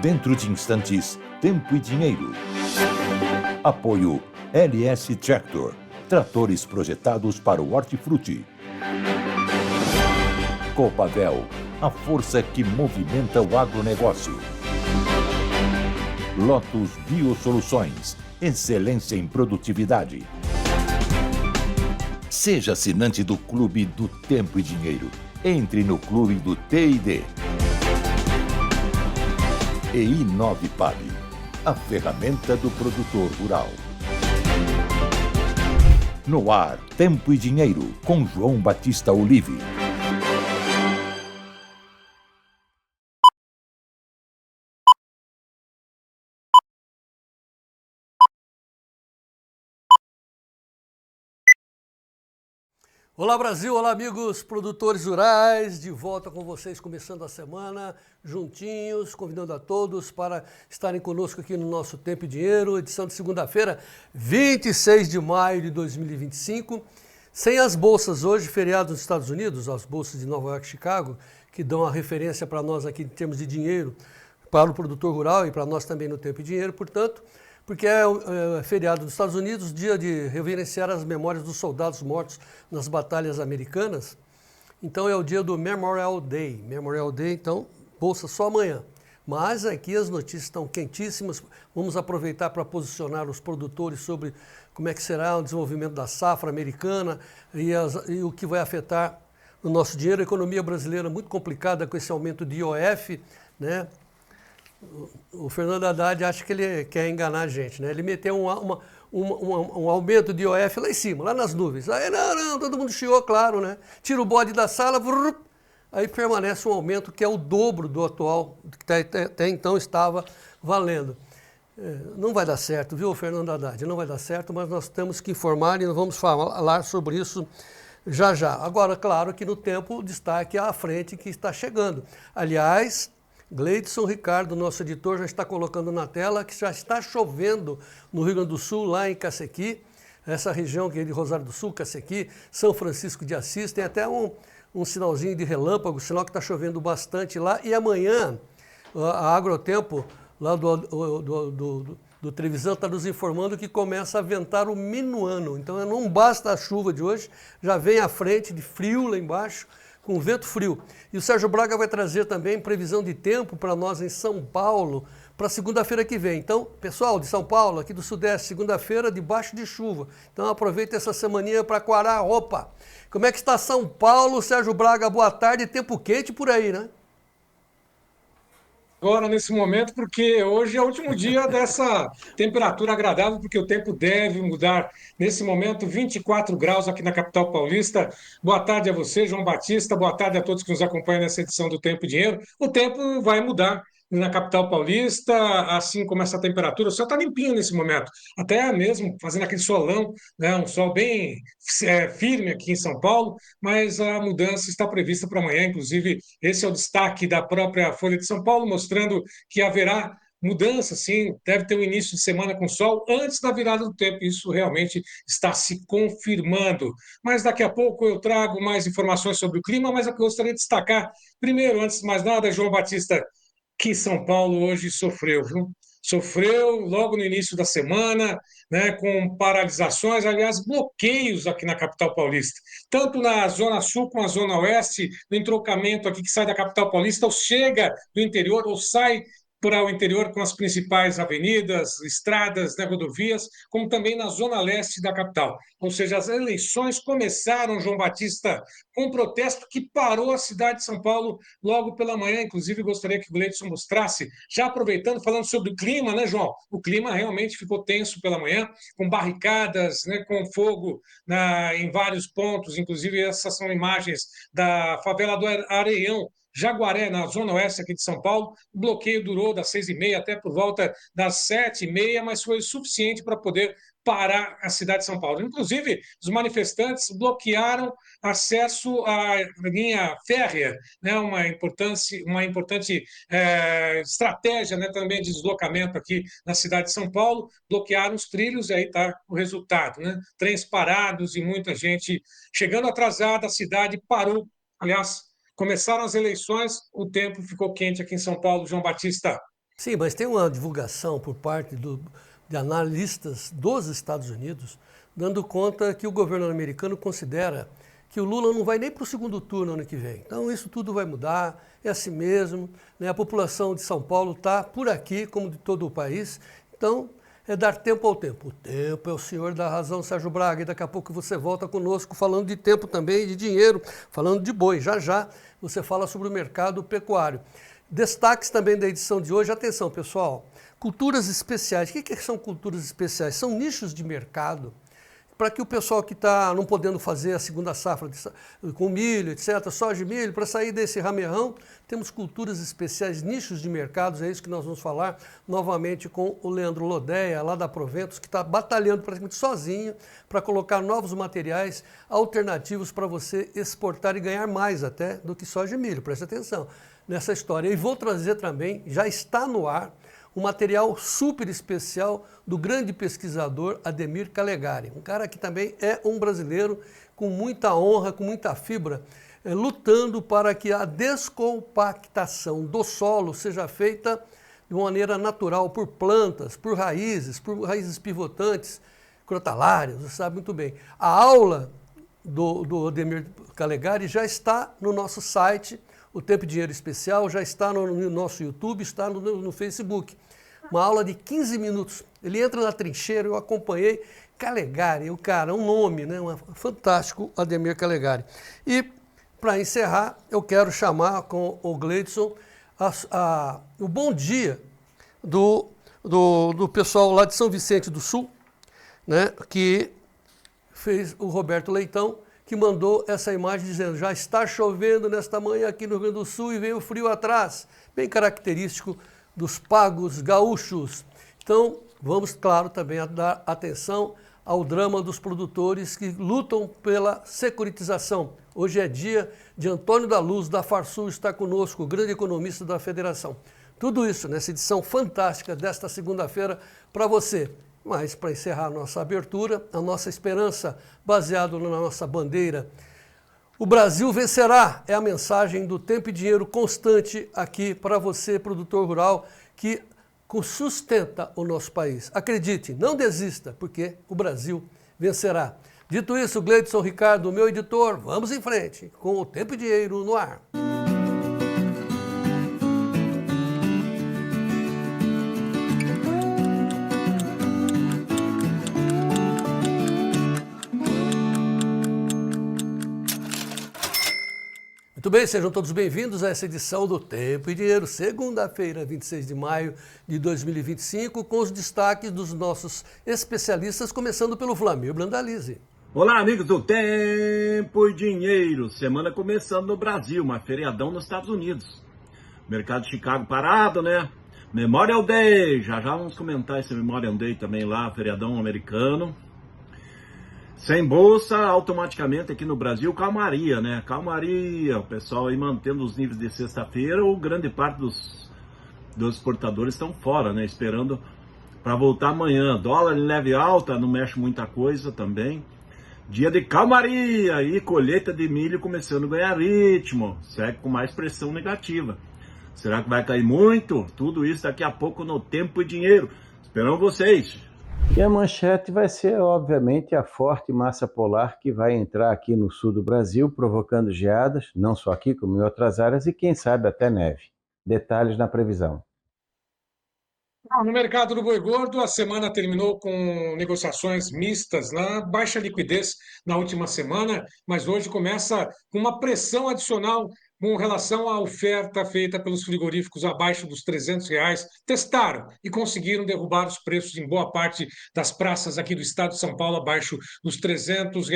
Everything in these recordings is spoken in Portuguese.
Dentro de instantes, Tempo e Dinheiro. Apoio LS Tractor, tratores projetados para o hortifruti. Copavel, a força que movimenta o agronegócio. Lotus Biosoluções, excelência em produtividade. Seja assinante do Clube do Tempo e Dinheiro. Entre no Clube do T&D. E Inovipab, a ferramenta do produtor rural. No ar, Tempo e Dinheiro, com João Batista Olive. Olá Brasil, olá amigos produtores rurais, de volta com vocês, começando a semana, juntinhos, convidando a todos para estarem conosco aqui no nosso Tempo e Dinheiro, edição de segunda-feira, 26 de maio de 2025. Sem as bolsas hoje, feriado nos Estados Unidos, as bolsas de Nova York e Chicago, que dão a referência para nós aqui em termos de dinheiro, para o produtor rural e para nós também no Tempo e Dinheiro, portanto, porque é feriado nos Estados Unidos, dia de reverenciar as memórias dos soldados mortos nas batalhas americanas. Então é o dia do Memorial Day. Memorial Day, então, bolsa só amanhã. Mas aqui as notícias estão quentíssimas. Vamos aproveitar para posicionar os produtores sobre como é que será o desenvolvimento da safra americana e o que vai afetar o nosso dinheiro. A economia brasileira muito complicada com esse aumento de IOF, né? O Fernando Haddad acha que ele quer enganar a gente, né? Ele meteu um aumento de IOF lá em cima, lá nas nuvens. Aí não, todo mundo chiou, claro, né? Tira o bode da sala, aí permanece um aumento que é o dobro do atual, que até então estava valendo. Não vai dar certo, viu, Fernando Haddad? Não vai dar certo, mas nós temos que informar e nós vamos falar sobre isso já já. Agora, claro que no tempo o destaque é à frente que está chegando. Aliás, Gleidson Ricardo, nosso editor, já está colocando na tela que já está chovendo no Rio Grande do Sul, lá em Cacequi, essa região que é de Rosário do Sul, Cacequi, São Francisco de Assis, tem até um sinalzinho de relâmpago, sinal que está chovendo bastante lá. E amanhã, a Agrotempo, lá do Trevisan, está nos informando que começa a ventar o minuano. Então não basta a chuva de hoje, já vem à frente de frio lá embaixo, com vento frio. E o Sérgio Braga vai trazer também previsão de tempo para nós em São Paulo, para segunda-feira que vem. Então, pessoal de São Paulo, aqui do Sudeste, segunda-feira, debaixo de chuva. Então, aproveita essa semaninha para quarar a roupa. Como é que está São Paulo, Sérgio Braga? Boa tarde, tempo quente por aí, né? Agora, nesse momento, porque hoje é o último dia dessa temperatura agradável, porque o tempo deve mudar. Nesse momento, 24 graus aqui na capital paulista. Boa tarde a você, João Batista. Boa tarde a todos que nos acompanham nessa edição do Tempo e Dinheiro. O tempo vai mudar na capital paulista, assim como essa temperatura. O céu está limpinho nesse momento, até mesmo fazendo aquele solão, né? Um sol bem firme aqui em São Paulo, mas a mudança está prevista para amanhã. Inclusive, esse é o destaque da própria Folha de São Paulo, mostrando que haverá mudança, sim, deve ter um início de semana com sol antes da virada do tempo. Isso realmente está se confirmando. Mas daqui a pouco eu trago mais informações sobre o clima, mas eu gostaria de destacar, primeiro, antes de mais nada, João Batista, que São Paulo hoje sofreu, viu? Sofreu logo no início da semana, né, com paralisações, aliás, bloqueios aqui na capital paulista, tanto na Zona Sul como na Zona Oeste, no entrocamento aqui que sai da capital paulista, ou chega do interior, ou sai para o interior com as principais avenidas, estradas, né, rodovias, como também na Zona Leste da capital. Ou seja, as eleições começaram, João Batista, com um protesto que parou a cidade de São Paulo logo pela manhã. Inclusive, gostaria que o Gleidson mostrasse, já aproveitando, falando sobre o clima, né, João? O clima realmente ficou tenso pela manhã, com barricadas, né, com fogo em vários pontos. Inclusive, essas são imagens da favela do Areião, Jaguaré, na zona oeste aqui de São Paulo. O bloqueio durou das 6h30 até por volta das 7h30, mas foi suficiente para poder parar a cidade de São Paulo. Inclusive, os manifestantes bloquearam acesso à linha férrea, né, uma importante estratégia, né, também de deslocamento aqui na cidade de São Paulo. Bloquearam os trilhos e aí está o resultado, né? Trens parados e muita gente chegando atrasada, a cidade parou. Aliás, Começaram as eleições, o tempo ficou quente aqui em São Paulo, João Batista. Sim, mas tem uma divulgação por parte de analistas dos Estados Unidos, dando conta que o governo americano considera que o Lula não vai nem para o segundo turno ano que vem. Então isso tudo vai mudar, é assim mesmo, né? A população de São Paulo está por aqui, como de todo o país, então é dar tempo ao tempo. O tempo é o senhor da razão, Sérgio Braga, e daqui a pouco você volta conosco falando de tempo também, de dinheiro, falando de boi. Já já você fala sobre o mercado pecuário. Destaques também da edição de hoje. Atenção, pessoal. Culturas especiais. O que são culturas especiais? São nichos de mercado para que o pessoal que está não podendo fazer a segunda safra com milho, etc., soja e milho, para sair desse ramerrão, temos culturas especiais, nichos de mercados, é isso que nós vamos falar novamente com o Leandro Lodéia, lá da Proventos, que está batalhando praticamente sozinho para colocar novos materiais alternativos para você exportar e ganhar mais até do que soja e milho. Presta atenção nessa história. E vou trazer também, já está no ar, um material super especial do grande pesquisador Ademir Calegari, um cara que também é um brasileiro com muita honra, com muita fibra, lutando para que a descompactação do solo seja feita de uma maneira natural por plantas, por raízes pivotantes, crotalárias, você sabe muito bem. A aula do Ademir Calegari já está no nosso site, o Tempo e Dinheiro Especial, já está no nosso YouTube, está no Facebook. Uma aula de 15 minutos. Ele entra na trincheira, eu acompanhei. Calegari, o cara, um nome, né? Fantástico, Ademir Calegari. E, para encerrar, eu quero chamar com o Gleidson o bom dia do pessoal lá de São Vicente do Sul, né? Que fez o Roberto Leitão, que mandou essa imagem dizendo: já está chovendo nesta manhã aqui no Rio Grande do Sul e veio frio atrás, bem característico dos pagos gaúchos. Então, vamos, claro, também dar atenção ao drama dos produtores que lutam pela securitização. Hoje é dia de Antônio da Luz, da Farsul, está conosco, o grande economista da Federação. Tudo isso nessa edição fantástica desta segunda-feira para você. Mas, para encerrar a nossa abertura, a nossa esperança, baseado na nossa bandeira, o Brasil vencerá, é a mensagem do Tempo e Dinheiro constante aqui para você, produtor rural, que sustenta o nosso país. Acredite, não desista, porque o Brasil vencerá. Dito isso, Gleidson Ricardo, meu editor, vamos em frente com o Tempo e Dinheiro no ar. Muito bem, sejam todos bem-vindos a essa edição do Tempo e Dinheiro, segunda-feira, 26 de maio de 2025, com os destaques dos nossos especialistas, começando pelo Flamir Brandalize. Olá, amigos do Tempo e Dinheiro. Semana começando no Brasil, mas feriadão nos Estados Unidos. Mercado de Chicago parado, né? Memorial Day, já vamos comentar esse Memorial Day também lá, feriadão americano. Sem bolsa, automaticamente aqui no Brasil, calmaria, né? Calmaria, o pessoal aí mantendo os níveis de sexta-feira, ou grande parte dos exportadores estão fora, né? Esperando para voltar amanhã. Dólar em leve alta, não mexe muita coisa também. Dia de calmaria e colheita de milho começando a ganhar ritmo, segue com mais pressão negativa. Será que vai cair muito? Tudo isso daqui a pouco no Tempo e Dinheiro. Esperamos vocês! E a manchete vai ser, obviamente, a forte massa polar que vai entrar aqui no sul do Brasil, provocando geadas, não só aqui, como em outras áreas, e quem sabe até neve. Detalhes na previsão. No mercado do boi gordo, a semana terminou com negociações mistas, na baixa liquidez na última semana, mas hoje começa com uma pressão adicional com relação à oferta feita pelos frigoríficos abaixo dos R$ 300. Testaram e conseguiram derrubar os preços em boa parte das praças aqui do estado de São Paulo abaixo dos R$ 300.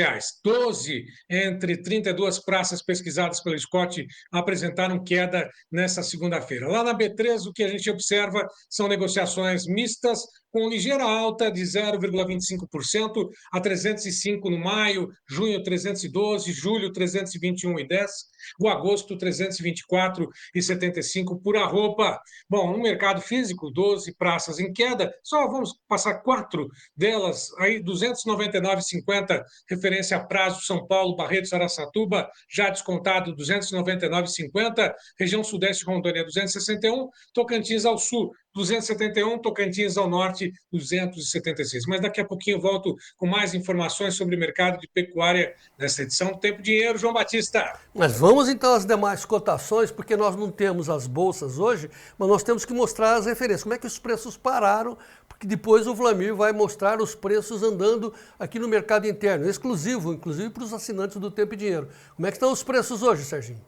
12 entre 32 praças pesquisadas pelo Scott apresentaram queda nessa segunda-feira. Lá na B3, o que a gente observa são negociações mistas, com ligeira alta de 0,25% a 305 no maio, junho 312, julho 321,10, o agosto 324,75 por arroba. Bom, no mercado físico, 12 praças em queda, só vamos passar 4 delas, aí 299,50, referência a prazo São Paulo, Barretos, Araçatuba, já descontado 299,50, região sudeste Rondônia 261, Tocantins ao sul 271, Tocantins ao norte 276. Mas daqui a pouquinho eu volto com mais informações sobre o mercado de pecuária nessa edição do Tempo e Dinheiro. João Batista. Mas vamos então às demais cotações, porque nós não temos as bolsas hoje, mas nós temos que mostrar as referências. Como é que os preços pararam? Porque depois o Vlamir vai mostrar os preços andando aqui no mercado interno, exclusivo, inclusive para os assinantes do Tempo e Dinheiro. Como é que estão os preços hoje, Serginho?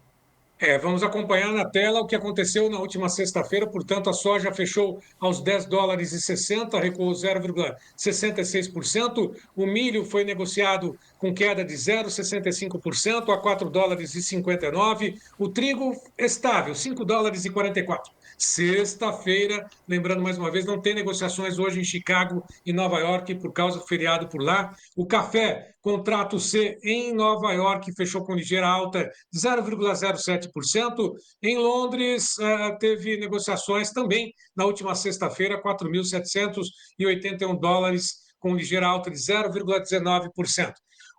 Vamos acompanhar na tela o que aconteceu na última sexta-feira. Portanto, a soja fechou aos $10,60, recuou 0,66%. O milho foi negociado com queda de 0,65% a $4,59. O trigo estável, $5,44. Sexta-feira, lembrando mais uma vez, não tem negociações hoje em Chicago e Nova York por causa do feriado por lá. O café, contrato C em Nova York, fechou com ligeira alta de 0,07%. Em Londres, teve negociações também na última sexta-feira, $4.781, com ligeira alta de 0,19%.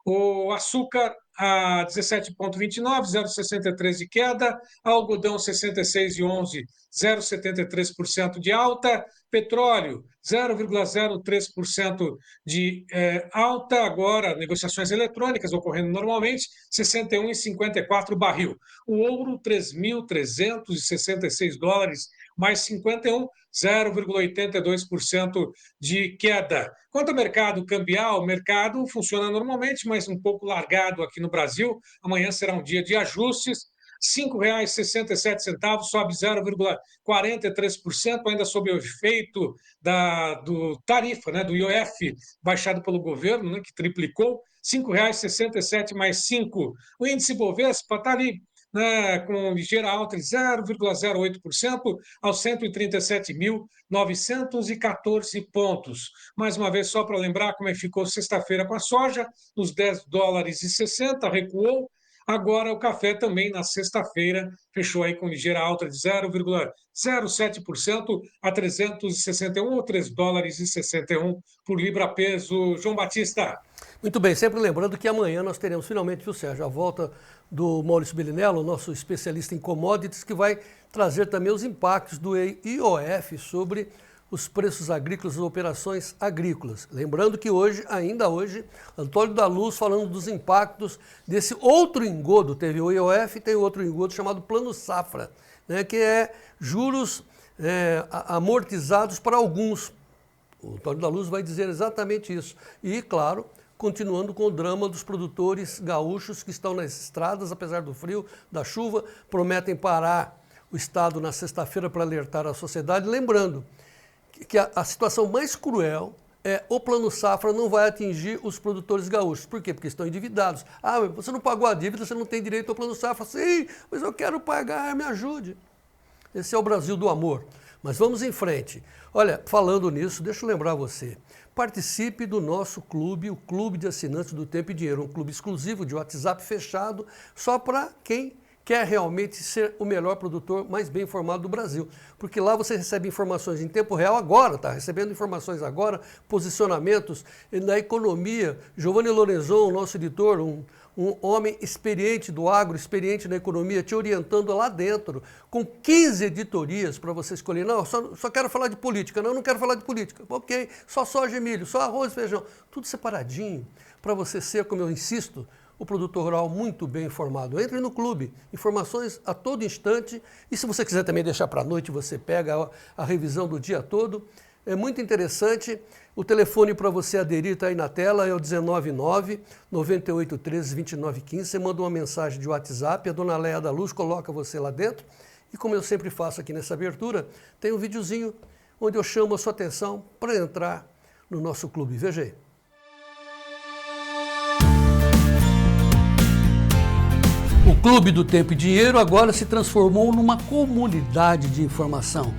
O açúcar a 17,29, 0,63 de queda, algodão 66,11, 0,73% de alta, petróleo 0,03% de alta, agora negociações eletrônicas ocorrendo normalmente, 61,54 barril. O ouro, $3.366, mais 51, 0,82% de queda. Quanto ao mercado cambial, o mercado funciona normalmente, mas um pouco largado aqui no Brasil. Amanhã será um dia de ajustes. R$ 5,67, sobe 0,43%, ainda sob o efeito do tarifa, do IOF, baixado pelo governo, que triplicou. R$ 5,67 mais 5. O índice Bovespa está ali, com ligeira alta de 0,08% aos 137.914 pontos. Mais uma vez, só para lembrar como é que ficou sexta-feira com a soja, nos $10,60, recuou. Agora o café também na sexta-feira fechou aí com ligeira alta de 0,07% a 361 ou $3,61 por libra-peso. João Batista. Muito bem, sempre lembrando que amanhã nós teremos finalmente, viu, Sérgio, a volta do Maurício Bellinello, nosso especialista em commodities, que vai trazer também os impactos do IOF sobre os preços agrícolas e operações agrícolas. Lembrando que ainda hoje, Antônio da Luz falando dos impactos desse outro engodo, teve o IOF e tem outro engodo chamado Plano Safra, que é juros amortizados para alguns. O Antônio da Luz vai dizer exatamente isso. E, claro, continuando com o drama dos produtores gaúchos que estão nas estradas, apesar do frio, da chuva, prometem parar o Estado na sexta-feira para alertar a sociedade, lembrando que a situação mais cruel é o Plano Safra não vai atingir os produtores gaúchos. Por quê? Porque estão endividados. Ah, você não pagou a dívida, você não tem direito ao Plano Safra. Sim, mas eu quero pagar, me ajude. Esse é o Brasil do amor. Mas vamos em frente. Olha, falando nisso, deixa eu lembrar você. Participe do nosso clube, o Clube de Assinantes do Tempo e Dinheiro, um clube exclusivo de WhatsApp fechado, só para quem quer realmente ser o melhor produtor mais bem informado do Brasil. Porque lá você recebe informações em tempo real agora, está recebendo informações agora, posicionamentos na economia. Giovanni Lorenzon, nosso editor, um homem experiente do agro, experiente na economia, te orientando lá dentro, com 15 editorias para você escolher. Não, só quero falar de política. Não, não quero falar de política. Ok, só soja e milho, só arroz e feijão. Tudo separadinho, para você ser, como eu insisto, o produtor rural muito bem informado. Entre no clube, informações a todo instante. E se você quiser também deixar para a noite, você pega a revisão do dia todo. É muito interessante. O telefone para você aderir está aí na tela, é o 199-9813-2915. Você manda uma mensagem de WhatsApp, a dona Léa da Luz coloca você lá dentro. E como eu sempre faço aqui nessa abertura, tem um videozinho onde eu chamo a sua atenção para entrar no nosso clube. Veja aí. O Clube do Tempo e Dinheiro agora se transformou numa comunidade de informação.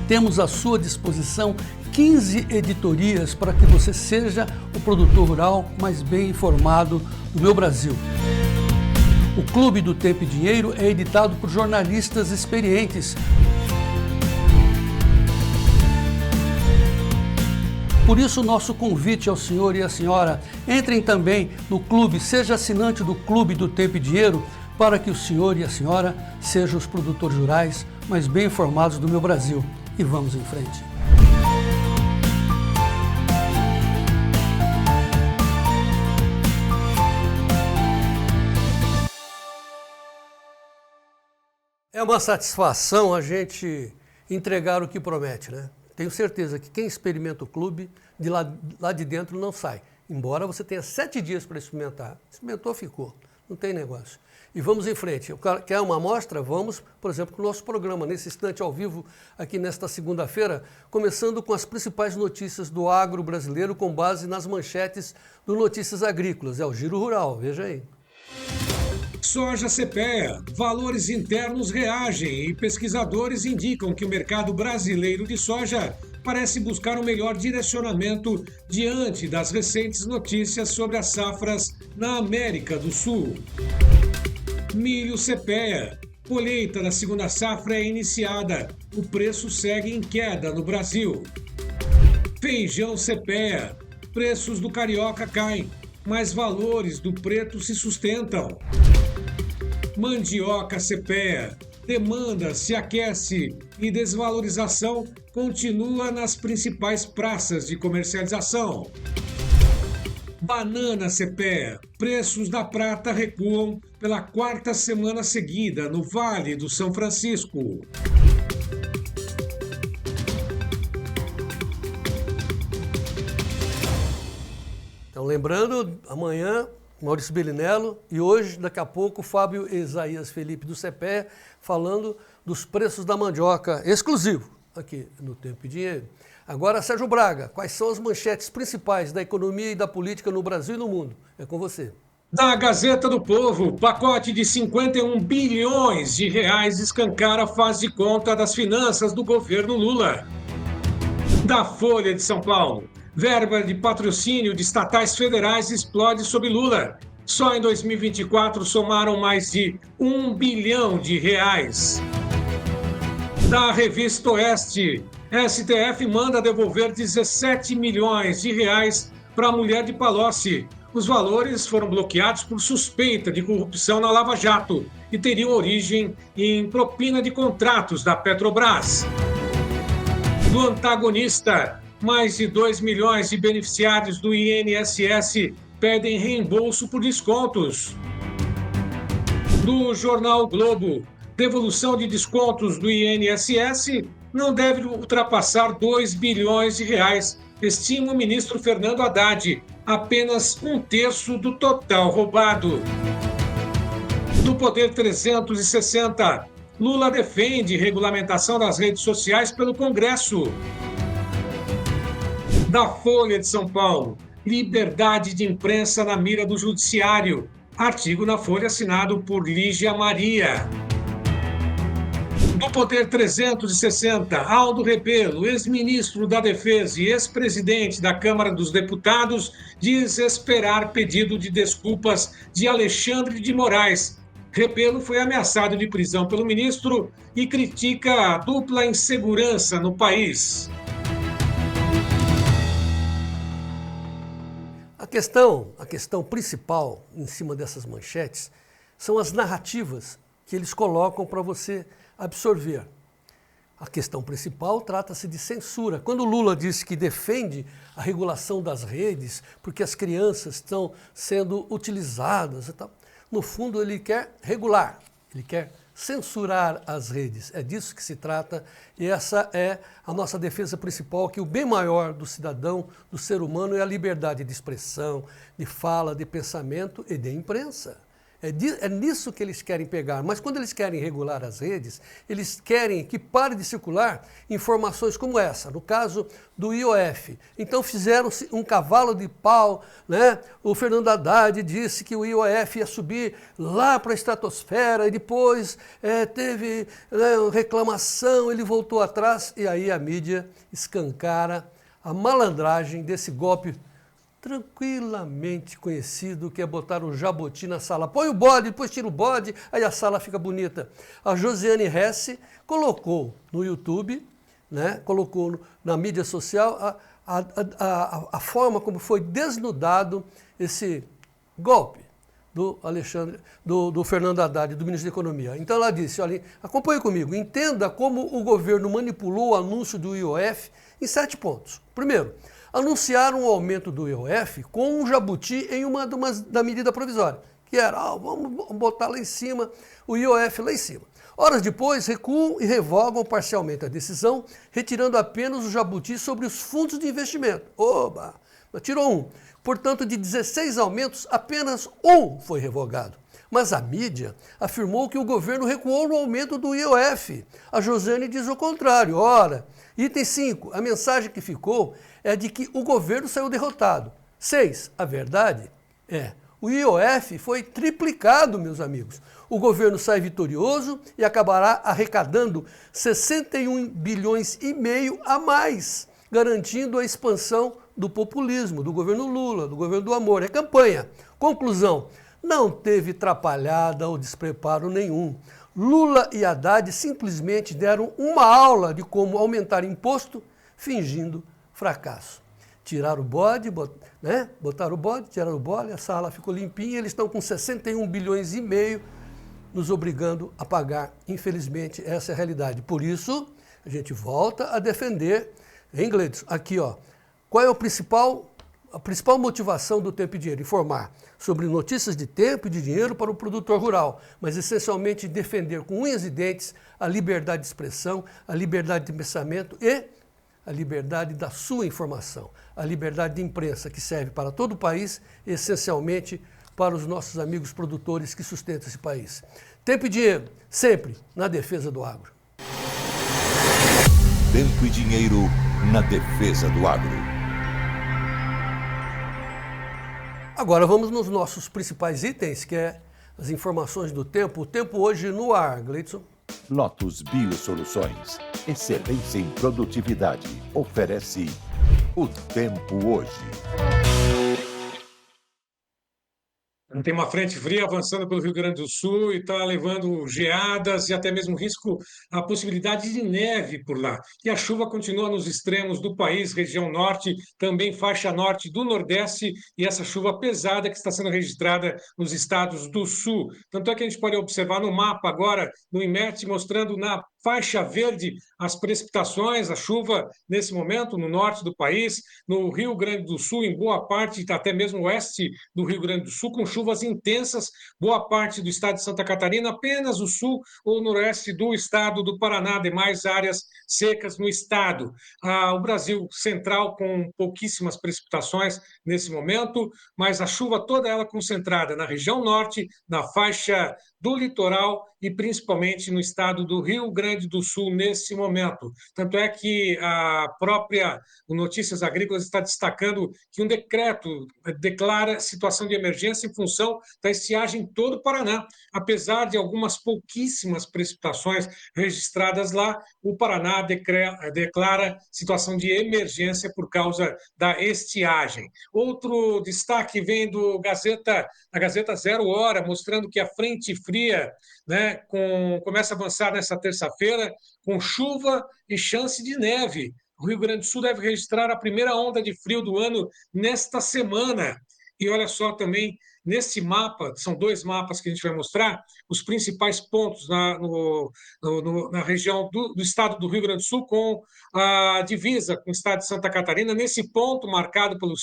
temos à sua disposição 15 editorias para que você seja o produtor rural mais bem informado do meu Brasil. O Clube do Tempo e Dinheiro é editado por jornalistas experientes. Por isso, nosso convite ao senhor e à senhora, entrem também no clube, seja assinante do Clube do Tempo e Dinheiro, para que o senhor e a senhora sejam os produtores rurais mais bem informados do meu Brasil. E vamos em frente. É uma satisfação a gente entregar o que promete, né? Tenho certeza que quem experimenta o clube, de lá de dentro não sai. Embora você tenha 7 dias para experimentar. Experimentou, ficou. Não tem negócio. E vamos em frente. Quer uma amostra? Vamos, por exemplo, com o nosso programa, nesse instante ao vivo, aqui nesta segunda-feira, começando com as principais notícias do agro brasileiro, com base nas manchetes do Notícias Agrícolas. É o Giro Rural, veja aí. Soja CPEA, valores internos reagem e pesquisadores indicam que o mercado brasileiro de soja parece buscar um melhor direcionamento diante das recentes notícias sobre as safras na América do Sul. Milho CPEA, colheita da segunda safra é iniciada, o preço segue em queda no Brasil. Feijão CPEA, preços do carioca caem, mas valores do preto se sustentam. Mandioca CPEA, demanda se aquece e desvalorização continua nas principais praças de comercialização. Banana CPEA, preços da prata recuam pela 4ª semana seguida no Vale do São Francisco. Então, lembrando, amanhã, Maurício Bellinello, e hoje, daqui a pouco, Fábio Isaías Felipe do CPEA, falando dos preços da mandioca, exclusivo, aqui no Tempo e Dinheiro. Agora, Sérgio Braga, quais são as manchetes principais da economia e da política no Brasil e no mundo? É com você. Da Gazeta do Povo, pacote de 51 bilhões de reais escancara faz de conta das finanças do governo Lula. Da Folha de São Paulo, verba de patrocínio de estatais federais explode sob Lula. Só em 2024 somaram mais de 1 bilhão de reais. Da Revista Oeste, STF manda devolver 17 milhões de reais para a mulher de Palocci. Os valores foram bloqueados por suspeita de corrupção na Lava Jato e teriam origem em propina de contratos da Petrobras. Do Antagonista, mais de 2 milhões de beneficiários do INSS pedem reembolso por descontos. Do Jornal o Globo, devolução de descontos do INSS não deve ultrapassar 2 bilhões de reais, estima o ministro Fernando Haddad, apenas 1/3 do total roubado. Do Poder 360, Lula defende regulamentação das redes sociais pelo Congresso. Da Folha de São Paulo, liberdade de imprensa na mira do Judiciário. Artigo na Folha assinado por Lígia Maria. Do Poder 360, Aldo Rebelo, ex-ministro da Defesa e ex-presidente da Câmara dos Deputados, diz esperar pedido de desculpas de Alexandre de Moraes. Rebelo foi ameaçado de prisão pelo ministro e critica a dupla insegurança no país. A questão principal em cima dessas manchetes são as narrativas que eles colocam para você absorver. A questão principal trata-se de censura. Quando Lula disse que defende a regulação das redes porque as crianças estão sendo utilizadas e tal, no fundo ele quer regular, ele quer censurar as redes. É disso que se trata e essa é a nossa defesa principal, que o bem maior do cidadão, do ser humano, é a liberdade de expressão, de fala, de pensamento e de imprensa. É nisso que eles querem pegar. Mas quando eles querem regular as redes, eles querem que pare de circular informações como essa, no caso do IOF. Então fizeram um cavalo de pau, né? O Fernando Haddad disse que o IOF ia subir lá para a estratosfera e depois teve, né, reclamação, ele voltou atrás e aí a mídia escancara a malandragem desse golpe tranquilamente conhecido, que é botar o jaboti na sala. Põe o bode, depois tira o bode, aí a sala fica bonita. A Josiane Hesse colocou no YouTube, né, colocou na mídia social a forma como foi desnudado esse golpe do Fernando Haddad, do ministro da Economia. Então ela disse, olha, acompanhe comigo, entenda como o governo manipulou o anúncio do IOF em 7 pontos. Primeiro, anunciaram o aumento do IOF com um jabuti em uma da medida provisória, que era, vamos botar lá em cima, o IOF lá em cima. Horas depois, recuam e revogam parcialmente a decisão, retirando apenas o jabuti sobre os fundos de investimento. Oba! Tirou um. Portanto, de 16 aumentos, apenas um foi revogado. Mas a mídia afirmou que o governo recuou no aumento do IOF. A Josiane diz o contrário. Ora, item 5, a mensagem que ficou é de que o governo saiu derrotado. 6, a verdade é, o IOF foi triplicado, meus amigos. O governo sai vitorioso e acabará arrecadando 61 bilhões e meio a mais, garantindo a expansão do populismo, do governo Lula, do governo do amor. É campanha. Conclusão, não teve trapalhada ou despreparo nenhum. Lula e Haddad simplesmente deram uma aula de como aumentar imposto fingindo fracasso. Tiraram o bode, né? Botaram o bode, tiraram o bode, a sala ficou limpinha, eles estão com 61 bilhões e meio nos obrigando a pagar. Infelizmente, essa é a realidade. Por isso, a gente volta a defender, em inglês, aqui, ó, qual é a principal motivação do Tempo e Dinheiro? Informar sobre notícias de tempo e de dinheiro para o produtor rural, mas essencialmente defender com unhas e dentes a liberdade de expressão, a liberdade de pensamento e a liberdade da sua informação, a liberdade de imprensa que serve para todo o país, essencialmente para os nossos amigos produtores que sustentam esse país. Tempo e Dinheiro, sempre na defesa do agro. Tempo e Dinheiro na defesa do agro. Agora vamos nos nossos principais itens, que é as informações do tempo. O tempo hoje no ar, Gleidson. Lotus Biosoluções, excelência em produtividade, oferece o tempo hoje. Tem uma frente fria avançando pelo Rio Grande do Sul e está levando geadas e até mesmo risco, a possibilidade de neve por lá. E a chuva continua nos extremos do país, região norte, também faixa norte do Nordeste, e essa chuva pesada que está sendo registrada nos estados do Sul. Tanto é que a gente pode observar no mapa agora, no IMET, mostrando na faixa verde as precipitações, a chuva nesse momento no norte do país, no Rio Grande do Sul, em boa parte, até mesmo oeste do Rio Grande do Sul, com chuvas intensas, boa parte do estado de Santa Catarina, apenas o sul ou noroeste do estado do Paraná, demais áreas secas no estado. O Brasil central com pouquíssimas precipitações nesse momento, mas a chuva toda ela concentrada na região norte, na faixa do litoral e principalmente no estado do Rio Grande do Sul nesse momento. Tanto é que a própria Notícias Agrícolas está destacando que um decreto declara situação de emergência em função da estiagem em todo o Paraná. Apesar de algumas pouquíssimas precipitações registradas lá, o Paraná declara situação de emergência por causa da estiagem. Outro destaque vem da Gazeta Zero Hora, mostrando que a frente fria, né, começa a avançar nessa terça-feira com chuva e chance de neve. O Rio Grande do Sul deve registrar a primeira onda de frio do ano nesta semana. E olha só também, nesse mapa, são 2 mapas que a gente vai mostrar, os principais pontos na região do estado do Rio Grande do Sul com a divisa com o estado de Santa Catarina. Nesse ponto marcado pelo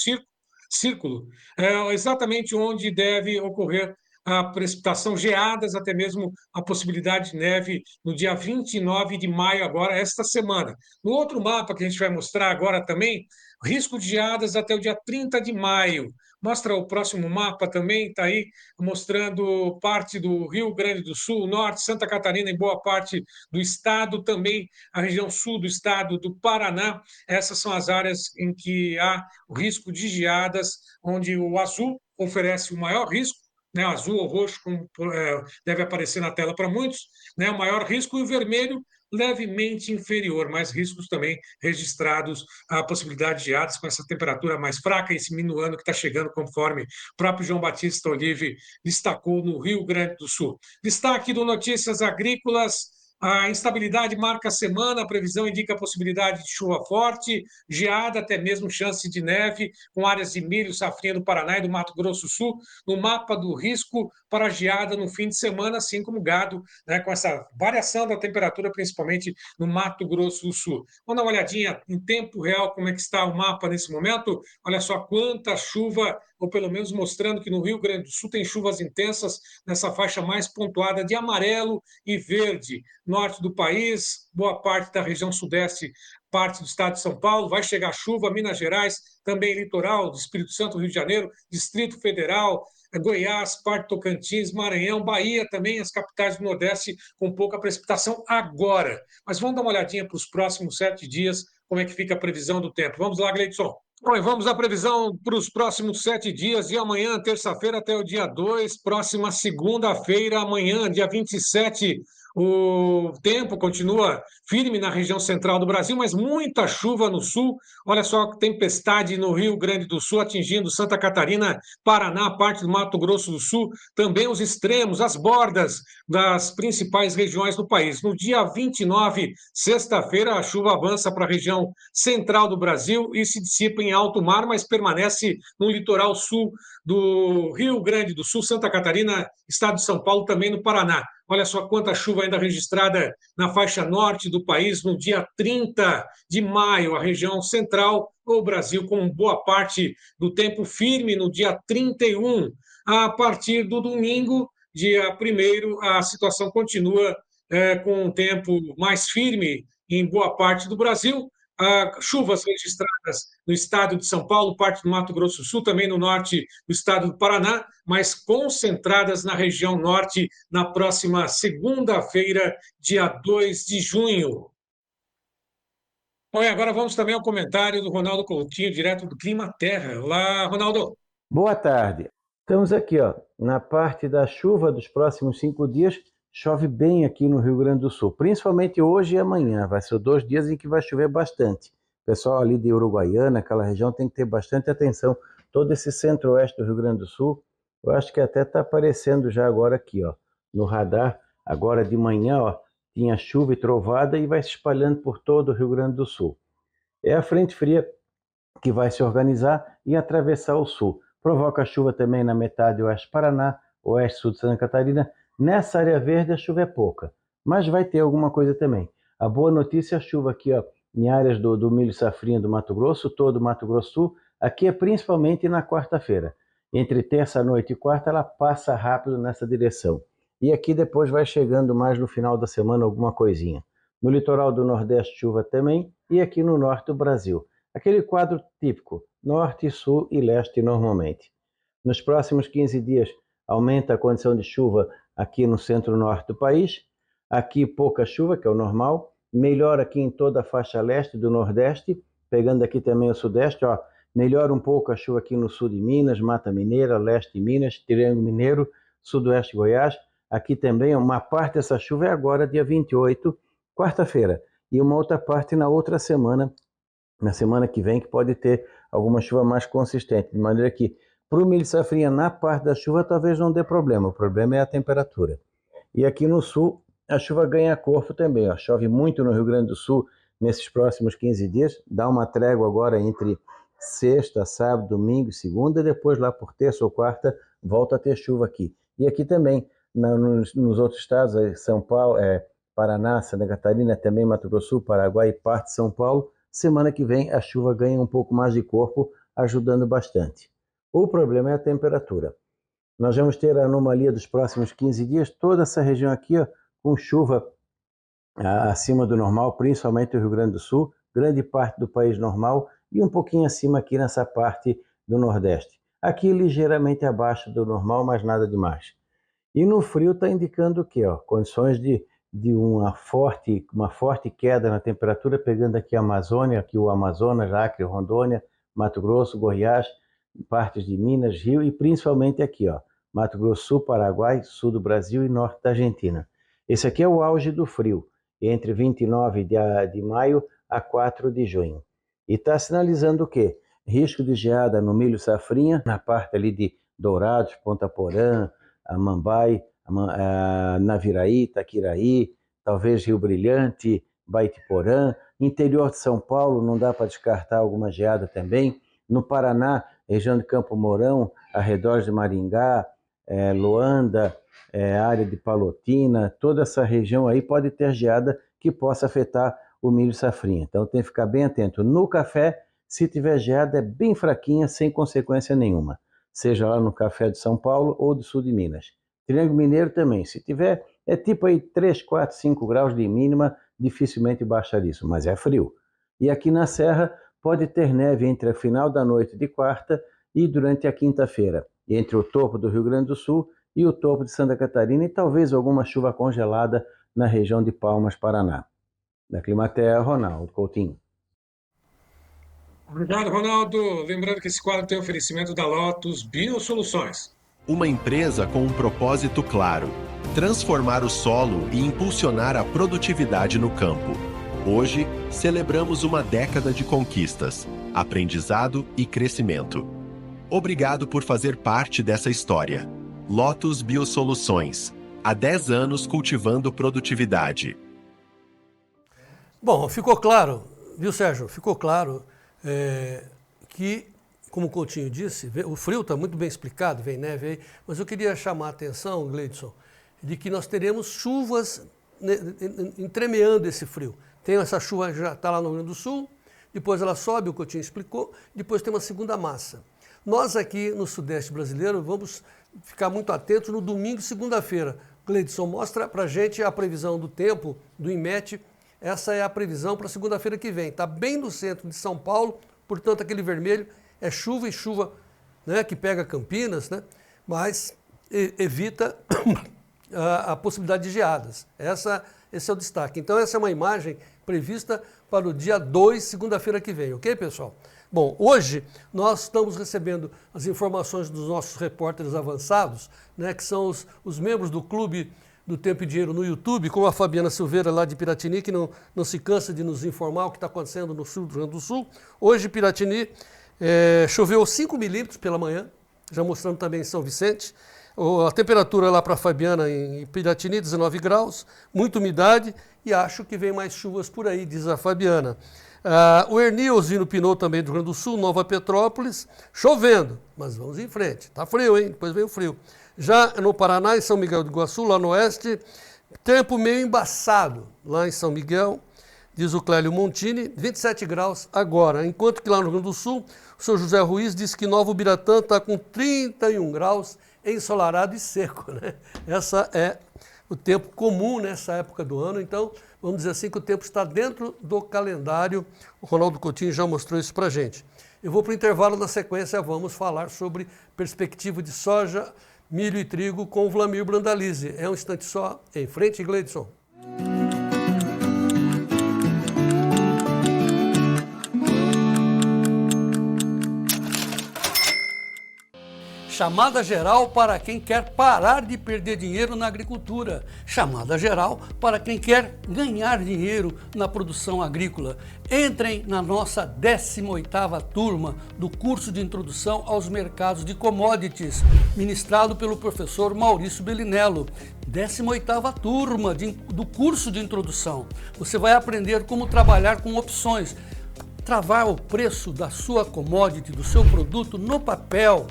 círculo, é exatamente onde deve ocorrer a precipitação, geadas, até mesmo a possibilidade de neve no dia 29 de maio, agora, esta semana. No outro mapa que a gente vai mostrar agora também, risco de geadas até o dia 30 de maio. Mostra o próximo mapa também, está aí mostrando parte do Rio Grande do Sul, norte, Santa Catarina e boa parte do estado, também a região sul do estado do Paraná. Essas são as áreas em que há o risco de geadas, onde o azul oferece o maior risco, né, azul ou roxo, como deve aparecer na tela para muitos, né, o maior risco, e o vermelho levemente inferior, mas riscos também registrados, a possibilidade de geadas com essa temperatura mais fraca, esse minuano que está chegando, conforme o próprio João Batista Olive destacou no Rio Grande do Sul. Destaque do Notícias Agrícolas. A instabilidade marca a semana, a previsão indica a possibilidade de chuva forte, geada, até mesmo chance de neve, com áreas de milho, safrinha do Paraná e do Mato Grosso do Sul, no mapa do risco para geada no fim de semana, assim como gado, né, com essa variação da temperatura, principalmente no Mato Grosso do Sul. Vamos dar uma olhadinha em tempo real como é que está o mapa nesse momento. Olha só quanta chuva, ou pelo menos mostrando que no Rio Grande do Sul tem chuvas intensas nessa faixa mais pontuada de amarelo e verde. Norte do país, boa parte da região sudeste, parte do estado de São Paulo, vai chegar chuva, Minas Gerais, também litoral do Espírito Santo, Rio de Janeiro, Distrito Federal, Goiás, parte do Tocantins, Maranhão, Bahia também, as capitais do Nordeste com pouca precipitação agora. Mas vamos dar uma olhadinha para os próximos 7 dias, como é que fica a previsão do tempo. Vamos lá, Gleidson. Bom, e vamos à previsão para os próximos 7 dias, de amanhã, terça-feira, até o dia 2, próxima segunda-feira, amanhã, dia 27, o tempo continua firme na região central do Brasil, mas muita chuva no sul. Olha só, tempestade no Rio Grande do Sul, atingindo Santa Catarina, Paraná, parte do Mato Grosso do Sul, também os extremos, as bordas das principais regiões do país. No dia 29, sexta-feira, a chuva avança para a região central do Brasil e se dissipa em alto mar, mas permanece no litoral sul do Rio Grande do Sul, Santa Catarina, estado de São Paulo, também no Paraná. Olha só quanta chuva ainda registrada na faixa norte do país no dia 30 de maio, a região central, o Brasil com boa parte do tempo firme no dia 31. A partir do domingo, dia 1º, a situação continua com um tempo mais firme em boa parte do Brasil. Chuvas registradas no estado de São Paulo, parte do Mato Grosso do Sul, também no norte do estado do Paraná, mas concentradas na região norte na próxima segunda-feira, dia 2 de junho. Bom, e agora vamos também ao comentário do Ronaldo Coutinho, direto do Clima Terra. Olá, Ronaldo. Boa tarde. Estamos aqui, na parte da chuva dos próximos 5 dias. Chove bem aqui no Rio Grande do Sul, principalmente hoje e amanhã. Vai ser 2 dias em que vai chover bastante. O pessoal ali de Uruguaiana, aquela região, tem que ter bastante atenção. Todo esse centro-oeste do Rio Grande do Sul, eu acho que até está aparecendo já agora aqui, no radar. Agora de manhã, tinha chuva e trovada e vai se espalhando por todo o Rio Grande do Sul. É a frente fria que vai se organizar e atravessar o sul. Provoca chuva também na metade oeste do Paraná, oeste sul de Santa Catarina. Nessa área verde a chuva é pouca, mas vai ter alguma coisa também. A boa notícia é a chuva aqui, em áreas do milho safrinha do Mato Grosso, todo o Mato Grosso Sul. Aqui é principalmente na quarta-feira. Entre terça-noite e quarta ela passa rápido nessa direção. E aqui depois vai chegando mais no final da semana alguma coisinha. No litoral do Nordeste chuva também e aqui no norte do Brasil. Aquele quadro típico, norte, sul e leste normalmente. Nos próximos 15 dias aumenta a condição de chuva aqui no centro-norte do país, aqui pouca chuva, que é o normal, melhora aqui em toda a faixa leste do Nordeste, pegando aqui também o Sudeste, melhora um pouco a chuva aqui no sul de Minas, Mata Mineira, leste de Minas, Triângulo Mineiro, sudoeste de Goiás, aqui também uma parte dessa chuva é agora, dia 28, quarta-feira, e uma outra parte na outra semana, na semana que vem, que pode ter alguma chuva mais consistente, de maneira que para o milho safrinha, na parte da chuva, talvez não dê problema. O problema é a temperatura. E aqui no sul, a chuva ganha corpo também. Chove muito no Rio Grande do Sul nesses próximos 15 dias. Dá uma trégua agora entre sexta, sábado, domingo e segunda. E depois, lá por terça ou quarta, volta a ter chuva aqui. E aqui também, nos outros estados, São Paulo, Paraná, Santa Catarina, também Mato Grosso do Sul, Paraguai e parte de São Paulo. Semana que vem, a chuva ganha um pouco mais de corpo, ajudando bastante. O problema é a temperatura. Nós vamos ter a anomalia dos próximos 15 dias, toda essa região aqui, com chuva acima do normal, principalmente o Rio Grande do Sul, grande parte do país normal e um pouquinho acima aqui nessa parte do Nordeste. Aqui ligeiramente abaixo do normal, mas nada demais. E no frio está indicando o quê? Condições de uma forte queda na temperatura, pegando aqui a Amazônia, aqui o Amazonas, Acre, Rondônia, Mato Grosso, Goiás, partes de Minas, Rio e principalmente aqui, Mato Grosso, Sul, Paraguai, sul do Brasil e norte da Argentina. Esse aqui é o auge do frio, entre 29 de maio a 4 de junho. E está sinalizando o quê? Risco de geada no milho safrinha, na parte ali de Dourados, Ponta Porã, Amambai, Naviraí, Taquiraí, talvez Rio Brilhante, Baitiporã. Interior de São Paulo, não dá para descartar alguma geada também. No Paraná, região de Campo Mourão, arredores de Maringá, Loanda, área de Palotina, toda essa região aí pode ter geada que possa afetar o milho safrinha. Então tem que ficar bem atento. No café, se tiver geada, é bem fraquinha, sem consequência nenhuma. Seja lá no café de São Paulo ou do sul de Minas. Triângulo Mineiro também. Se tiver, é tipo aí 3, 4, 5 graus de mínima, dificilmente baixa disso, mas é frio. E aqui na Serra, pode ter neve entre a final da noite de quarta e durante a quinta-feira, entre o topo do Rio Grande do Sul e o topo de Santa Catarina, e talvez alguma chuva congelada na região de Palmas, Paraná. Da Climatea, Ronaldo Coutinho. Obrigado, Ronaldo. Lembrando que esse quadro tem oferecimento da Lotus Biosoluções. Uma empresa com um propósito claro: transformar o solo e impulsionar a produtividade no campo. Hoje, celebramos uma década de conquistas, aprendizado e crescimento. Obrigado por fazer parte dessa história. Lotus Biosoluções. Há 10 anos cultivando produtividade. Bom, ficou claro, viu, Sérgio? Ficou claro que, como o Coutinho disse, o frio está muito bem explicado, vem neve aí, mas eu queria chamar a atenção, Gleidson, de que nós teremos chuvas entremeando esse frio. Tem essa chuva, já está lá no Rio Grande do Sul, depois ela sobe, o Coutinho explicou, depois tem uma segunda massa. Nós aqui no Sudeste brasileiro vamos ficar muito atentos no domingo e segunda-feira. Gleidson, mostra para a gente a previsão do tempo do IMET. Essa é a previsão para segunda-feira que vem. Está bem no centro de São Paulo, portanto aquele vermelho é chuva e chuva, né, que pega Campinas, né, mas evita a possibilidade de geadas. Esse é o destaque. Então essa é uma imagem prevista para o dia 2, segunda-feira que vem, ok, pessoal? Bom, hoje nós estamos recebendo as informações dos nossos repórteres avançados, né, que são os membros do Clube do Tempo e Dinheiro no YouTube, como a Fabiana Silveira lá de Piratini, que não se cansa de nos informar o que está acontecendo no sul do Rio Grande do Sul. Hoje, Piratini, choveu 5 milímetros pela manhã, já mostrando também em São Vicente. A temperatura lá para a Fabiana em Piratini, 19 graus, muita umidade, e acho que vem mais chuvas por aí, diz a Fabiana. O Ernilzino Pinot também do Rio Grande do Sul, Nova Petrópolis, chovendo, mas vamos em frente. Está frio, hein? Depois vem o frio. Já no Paraná, em São Miguel do Iguaçu, lá no oeste, tempo meio embaçado lá em São Miguel, diz o Clélio Montini, 27 graus agora. Enquanto que lá no Rio Grande do Sul, o senhor José Ruiz disse que Novo Biratã está com 31 graus, ensolarado e seco, né? Essa é o tempo comum nessa época do ano, então vamos dizer assim que o tempo está dentro do calendário. O Ronaldo Coutinho já mostrou isso para a gente. Eu vou para o intervalo, na sequência vamos falar sobre perspectiva de soja, milho e trigo com o Vlamir Brandalize. É um instante só. Em frente, Gleidson. Chamada geral para quem quer parar de perder dinheiro na agricultura. Chamada geral para quem quer ganhar dinheiro na produção agrícola. Entrem na nossa 18ª turma do curso de Introdução aos Mercados de Commodities, ministrado pelo professor Maurício Bellinello. 18ª turma do curso de Introdução. Você vai aprender como trabalhar com opções, travar o preço da sua commodity, do seu produto no papel,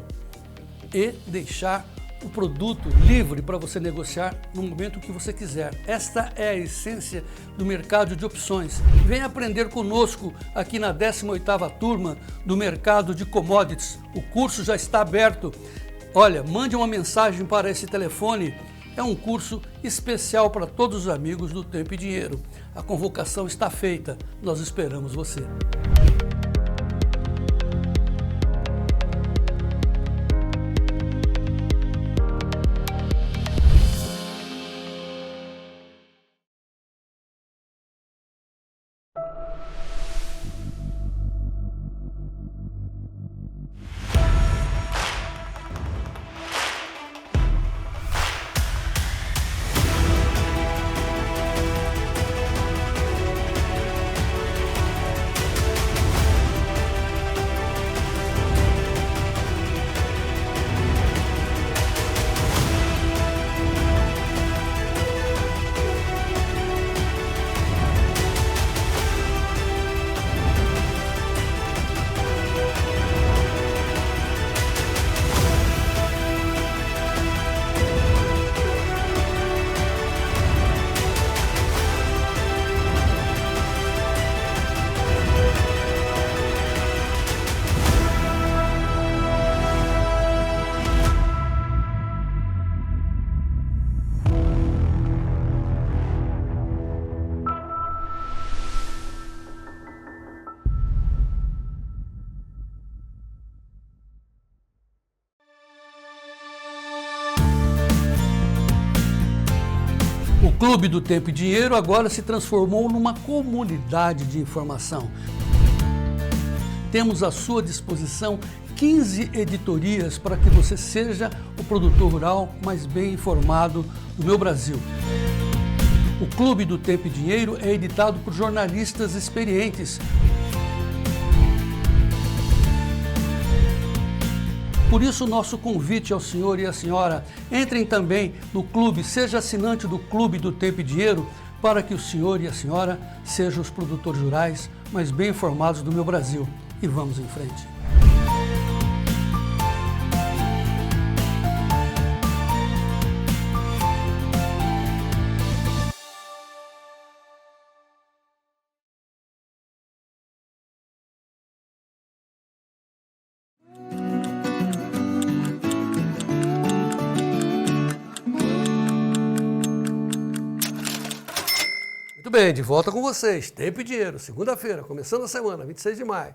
e deixar o produto livre para você negociar no momento que você quiser. Esta é a essência do mercado de opções. Venha aprender conosco aqui na 18ª turma do mercado de commodities. O curso já está aberto. Olha, mande uma mensagem para esse telefone. É um curso especial para todos os amigos do Tempo e Dinheiro. A convocação está feita. Nós esperamos você. Clube do Tempo e Dinheiro agora se transformou numa comunidade de informação. Temos à sua disposição 15 editorias para que você seja o produtor rural mais bem informado do meu Brasil. O Clube do Tempo e Dinheiro é editado por jornalistas experientes. Por isso, nosso convite ao senhor e à senhora, entrem também no clube, seja assinante do Clube do Tempo e Dinheiro, para que o senhor e a senhora sejam os produtores rurais mais bem informados do meu Brasil. E vamos em frente. Muito bem, de volta com vocês. Tempo e Dinheiro, segunda-feira, começando a semana, 26 de maio.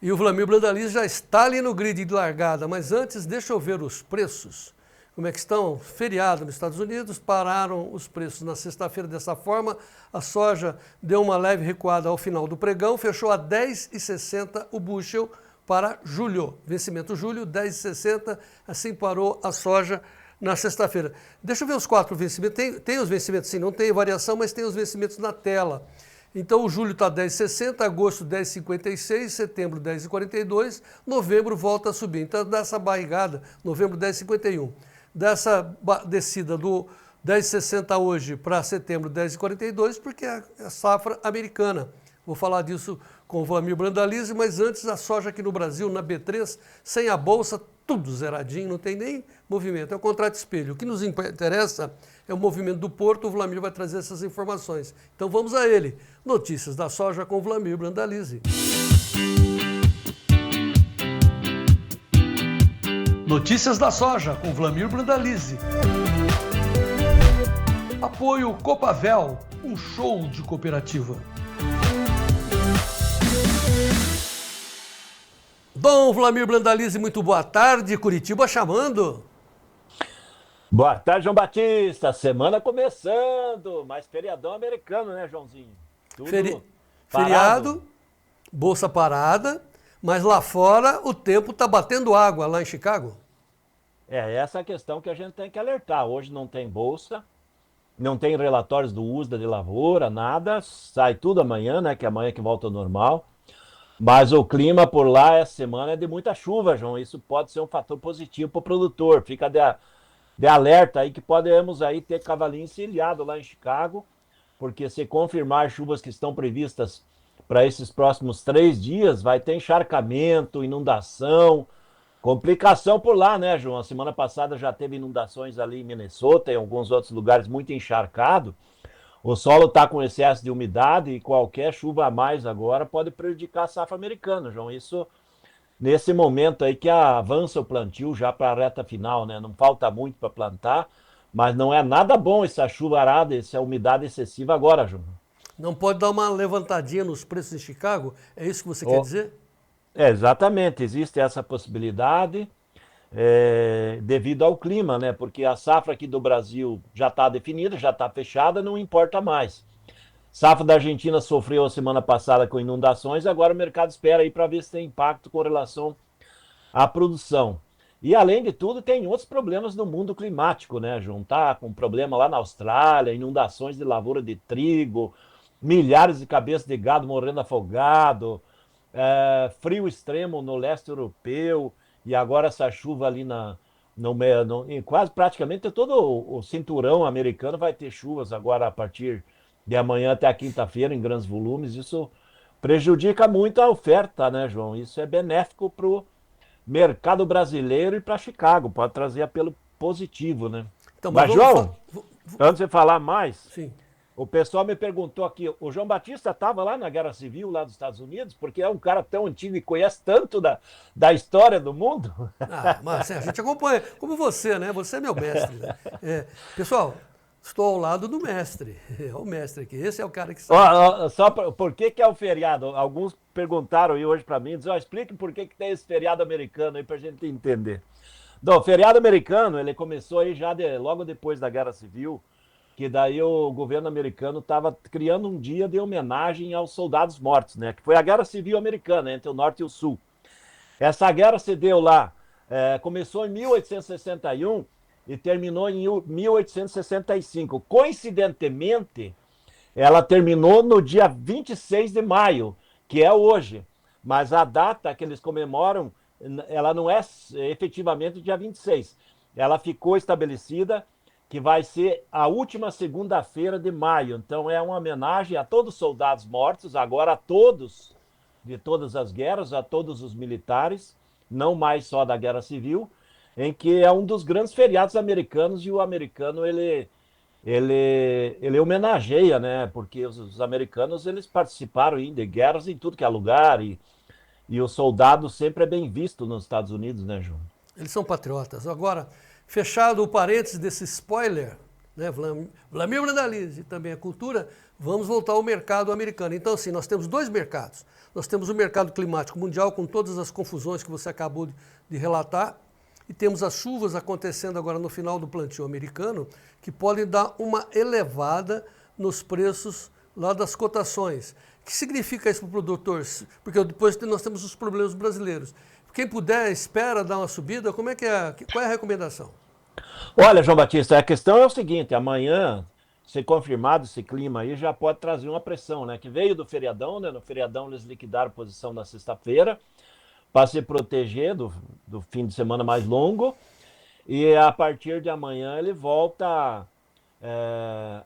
E o Vlamir Brandalize já está ali no grid de largada, mas antes deixa eu ver os preços. Como é que estão? Feriado nos Estados Unidos, pararam os preços na sexta-feira dessa forma. A soja deu uma leve recuada ao final do pregão, fechou a 10,60 o bushel para julho. Vencimento julho, 10,60, assim parou a soja na sexta-feira. Deixa eu ver os 4 vencimentos. Tem os vencimentos sim, não tem variação, mas tem os vencimentos na tela. Então, o julho está 10,60, agosto 10,56, setembro 10,42, novembro volta a subir. Então, dessa barrigada, novembro 10,51. Dessa descida do 10,60 hoje para setembro 10,42, porque é a safra americana. Vou falar disso com o Vlamir Brandalize, mas antes a soja aqui no Brasil, na B3, sem a bolsa, tudo zeradinho, não tem nem movimento. É o contrato espelho. O que nos interessa é o movimento do porto. O Vlamir vai trazer essas informações. Então vamos a ele. Notícias da soja com o Vlamir Brandalize. Notícias da soja com Vlamir Brandalize. Apoio Copavel, um show de cooperativa. Dom Vlamir Brandalize, muito boa tarde. Curitiba chamando. Boa tarde, João Batista. Semana começando. Mais feriadão americano, né, Joãozinho? Tudo Feriado, bolsa parada, mas lá fora o tempo está batendo água, lá em Chicago. Essa é a questão que a gente tem que alertar. Hoje não tem bolsa, não tem relatórios do USDA de lavoura, nada. Sai tudo amanhã, né, que amanhã que volta ao normal. Mas o clima por lá essa semana é de muita chuva, João. Isso pode ser um fator positivo para o produtor. Fica de alerta aí que podemos aí ter cavalinho encilhado lá em Chicago, porque se confirmar chuvas que estão previstas para esses próximos 3 dias, vai ter encharcamento, inundação, complicação por lá, né, João? A semana passada já teve inundações ali em Minnesota e em alguns outros lugares muito encharcado. O solo está com excesso de umidade e qualquer chuva a mais agora pode prejudicar a safra americana, João. Isso nesse momento aí que avança o plantio já para a reta final, né? Não falta muito para plantar, mas não é nada bom essa chuvarada, essa umidade excessiva agora, João. Não pode dar uma levantadinha nos preços em Chicago? É isso que você quer dizer? Exatamente, existe essa possibilidade devido ao clima, né? Porque a safra aqui do Brasil já está definida, já está fechada, não importa mais. Safra da Argentina sofreu a semana passada com inundações, agora o mercado espera aí para ver se tem impacto com relação à produção. E além de tudo, tem outros problemas no mundo climático, né, João? Tá com problema lá na Austrália, inundações de lavoura de trigo, milhares de cabeças de gado morrendo afogado, frio extremo no leste europeu, e agora essa chuva ali em quase praticamente todo o cinturão americano vai ter chuvas agora a partir de amanhã até a quinta-feira em grandes volumes. Isso prejudica muito a oferta, né, João? Isso é benéfico para o mercado brasileiro e para Chicago, pode trazer apelo positivo, né? Então, mas João, antes de falar mais, sim. O pessoal me perguntou aqui, o João Batista estava lá na Guerra Civil, lá dos Estados Unidos, porque é um cara tão antigo e conhece tanto da história do mundo? Mas a gente acompanha, como você, né? Você é meu mestre. Né? Pessoal, estou ao lado do mestre. É o mestre aqui, esse é o cara que sabe. Só por que é o feriado? Alguns perguntaram aí hoje para mim, explique por que tem esse feriado americano aí para a gente entender. O feriado americano, ele começou aí já logo depois da Guerra Civil, que daí o governo americano estava criando um dia de homenagem aos soldados mortos, né? Que foi a Guerra Civil Americana entre o Norte e o Sul. Essa guerra se deu lá, começou em 1861 e terminou em 1865. Coincidentemente, ela terminou no dia 26 de maio, que é hoje. Mas a data que eles comemoram, ela não é efetivamente dia 26. Ela ficou estabelecida que vai ser a última segunda-feira de maio. Então é uma homenagem a todos os soldados mortos, agora a todos, de todas as guerras, a todos os militares, não mais só da Guerra Civil, em que é um dos grandes feriados americanos e o americano ele homenageia, né? Porque os americanos eles participaram de guerras em tudo que é lugar e o soldado sempre é bem visto nos Estados Unidos, né, João? Eles são patriotas. Agora, fechado o parênteses desse spoiler, né, Vlamir Brandalize e também a cultura, vamos voltar ao mercado americano. Então, assim, nós temos dois mercados. Nós temos o mercado climático mundial, com todas as confusões que você acabou de relatar, e temos as chuvas acontecendo agora no final do plantio americano, que podem dar uma elevada nos preços lá das cotações. O que significa isso para o produtor? Porque depois nós temos os problemas brasileiros. Quem puder, espera dar uma subida, qual é a recomendação? Olha, João Batista, a questão é o seguinte, amanhã, se confirmado esse clima aí, já pode trazer uma pressão, né? Que veio do feriadão, né? No feriadão eles liquidaram a posição na sexta-feira para se proteger do fim de semana mais longo. E a partir de amanhã ele volta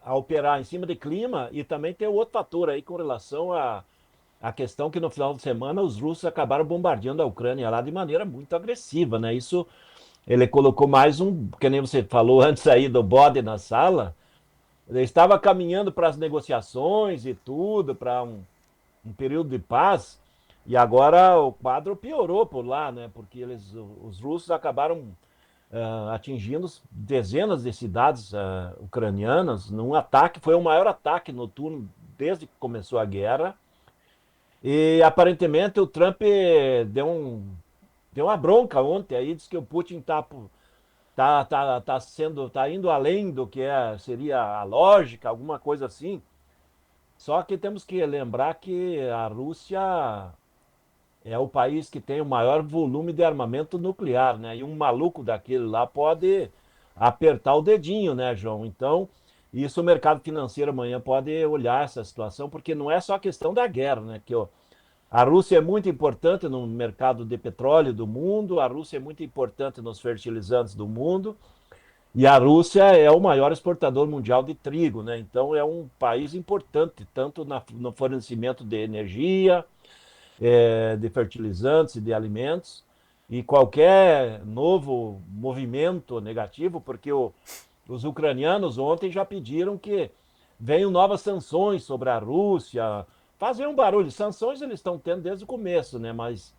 a operar em cima de clima e também tem outro fator aí com relação a questão que no final de semana os russos acabaram bombardeando a Ucrânia lá de maneira muito agressiva, né? Isso, ele colocou mais que nem você falou antes aí do bode na sala, ele estava caminhando para as negociações e tudo, para um período de paz, e agora o quadro piorou por lá, né? Porque os russos acabaram atingindo dezenas de cidades ucranianas num ataque, foi o maior ataque noturno desde que começou a guerra. E aparentemente o Trump deu uma bronca ontem aí, disse que o Putin tá indo além do que seria a lógica, alguma coisa assim. Só que temos que lembrar que a Rússia é o país que tem o maior volume de armamento nuclear, né? E um maluco daquele lá pode apertar o dedinho, né, João? Então, isso o mercado financeiro amanhã pode olhar essa situação, porque não é só a questão da guerra, né? Que a Rússia é muito importante no mercado de petróleo do mundo, a Rússia é muito importante nos fertilizantes do mundo, e a Rússia é o maior exportador mundial de trigo, né? Então é um país importante, tanto no fornecimento de energia, de fertilizantes e de alimentos, e qualquer novo movimento negativo, porque os ucranianos ontem já pediram que venham novas sanções sobre a Rússia, fazer um barulho. Sanções eles estão tendo desde o começo, né? Mas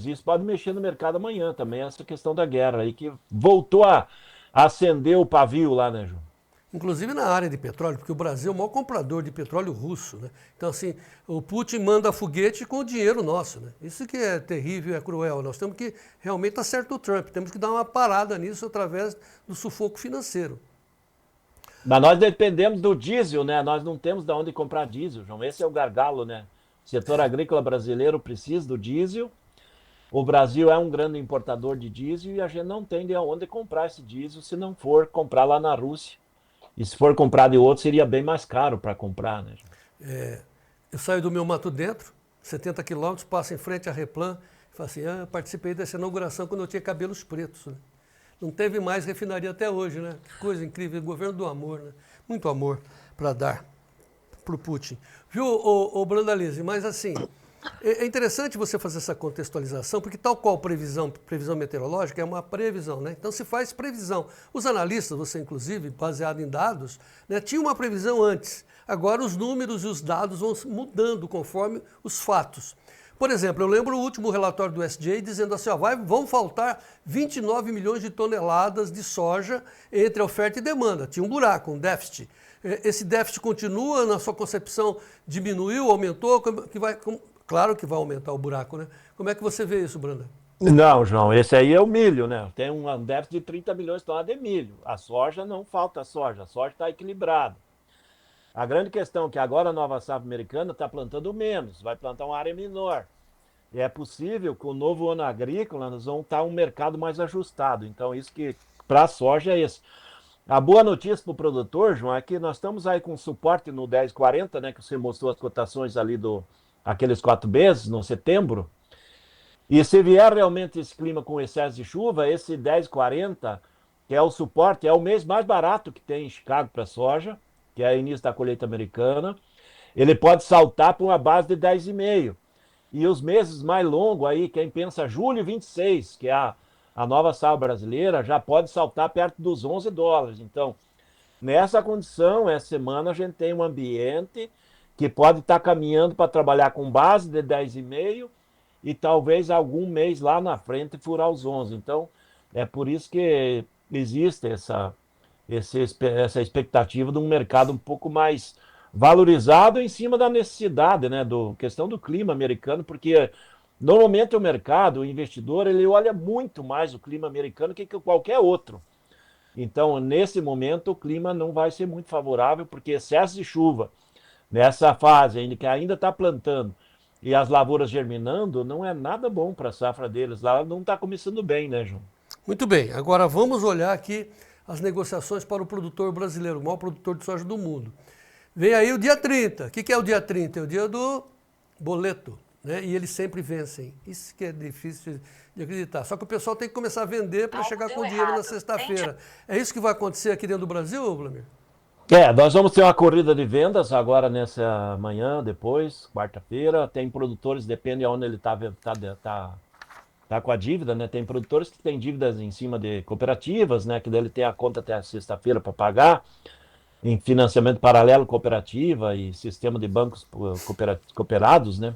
isso pode mexer no mercado amanhã também, essa questão da guerra aí, que voltou a acender o pavio lá, né, João? Inclusive na área de petróleo, porque o Brasil é o maior comprador de petróleo russo, né? Então, assim, o Putin manda foguete com o dinheiro nosso, né? Isso que é terrível, é cruel. Nós temos que, realmente, tá certo o Trump, temos que dar uma parada nisso através do sufoco financeiro. Mas nós dependemos do diesel, né? Nós não temos de onde comprar diesel, João. Esse é o gargalo, né? O setor agrícola brasileiro precisa do diesel. O Brasil é um grande importador de diesel e a gente não tem de onde comprar esse diesel se não for comprar lá na Rússia. E se for comprar de outro, seria bem mais caro para comprar, né? Eu saio do meu mato dentro, 70 quilômetros, passo em frente à Replan, e falo assim, participei dessa inauguração quando eu tinha cabelos pretos, né? Não teve mais refinaria até hoje, né? Que coisa incrível, governo do amor, né? Muito amor para dar para o Putin. Viu, ô Brandalize, mas assim, é interessante você fazer essa contextualização, porque tal qual previsão meteorológica é uma previsão, né? Então se faz previsão. Os analistas, você inclusive, baseado em dados, né, tinha uma previsão antes. Agora os números e os dados vão mudando conforme os fatos. Por exemplo, eu lembro o último relatório do SJ dizendo assim, vão faltar 29 milhões de toneladas de soja entre oferta e demanda. Tinha um buraco, um déficit. Esse déficit continua, na sua concepção, diminuiu, aumentou? Claro que vai aumentar o buraco, né? Como é que você vê isso, Branda? Não, João, esse aí é o milho, né? Tem um déficit de 30 milhões de toneladas de milho. A soja não falta soja, a soja está equilibrada. A grande questão é que agora a nova safra americana está plantando menos, vai plantar uma área menor. E é possível que o novo ano agrícola nós vamos estar um mercado mais ajustado. Então, isso que para a soja é isso. A boa notícia para o produtor, João, é que nós estamos aí com suporte no 10,40, né? Que você mostrou as cotações ali do aqueles 4 meses, no setembro. E se vier realmente esse clima com excesso de chuva, esse 10,40, que é o suporte, é o mês mais barato que tem em Chicago para soja, que é o início da colheita americana. Ele pode saltar para uma base de 10,5. E os meses mais longos aí, quem pensa julho 26, que é a nova safra brasileira, já pode saltar perto dos $11. Então, nessa condição, essa semana a gente tem um ambiente que pode estar caminhando para trabalhar com base de 10,5 e talvez algum mês lá na frente furar os 11. Então, é por isso que existe essa expectativa de um mercado um pouco mais valorizado em cima da necessidade, né, questão do clima americano, porque normalmente o mercado, o investidor, ele olha muito mais o clima americano que qualquer outro. Então, nesse momento, o clima não vai ser muito favorável, porque excesso de chuva nessa fase ainda que ainda está plantando e as lavouras germinando, não é nada bom para a safra deles. Lá não está começando bem, né, João? Muito bem, agora vamos olhar aqui as negociações para o produtor brasileiro, o maior produtor de soja do mundo. Vem aí o dia 30. O que é o dia 30? É o dia do boleto, né? E eles sempre vencem. Isso que é difícil de acreditar. Só que o pessoal tem que começar a vender para chegar com o dinheiro na sexta-feira. É isso que vai acontecer aqui dentro do Brasil, Vladimir? Nós vamos ter uma corrida de vendas agora nessa manhã, depois, quarta-feira. Tem produtores, depende de onde ele tá com a dívida, né? Tem produtores que têm dívidas em cima de cooperativas, né? Que daí ele tem a conta até a sexta-feira para pagar, em financiamento paralelo, cooperativa e sistema de bancos cooperados, né?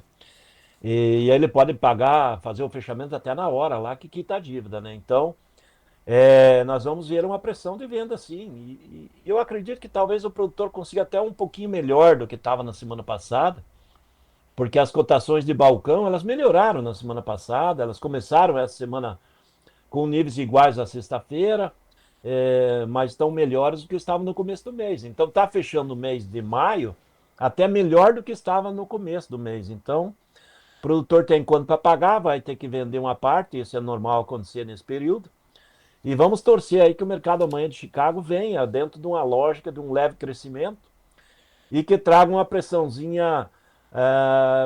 E aí ele pode pagar, fazer o fechamento até na hora lá que quita a dívida, né? Então, nós vamos ver uma pressão de venda, sim. E eu acredito que talvez o produtor consiga até um pouquinho melhor do que estava na semana passada, porque as cotações de balcão, elas melhoraram na semana passada, elas começaram essa semana com níveis iguais à sexta-feira, mas estão melhores do que estavam no começo do mês. Então está fechando o mês de maio até melhor do que estava no começo do mês. Então, o produtor tem quanto para pagar, vai ter que vender uma parte, isso é normal acontecer nesse período. E vamos torcer aí que o mercado amanhã de Chicago venha dentro de uma lógica de um leve crescimento e que traga uma pressãozinha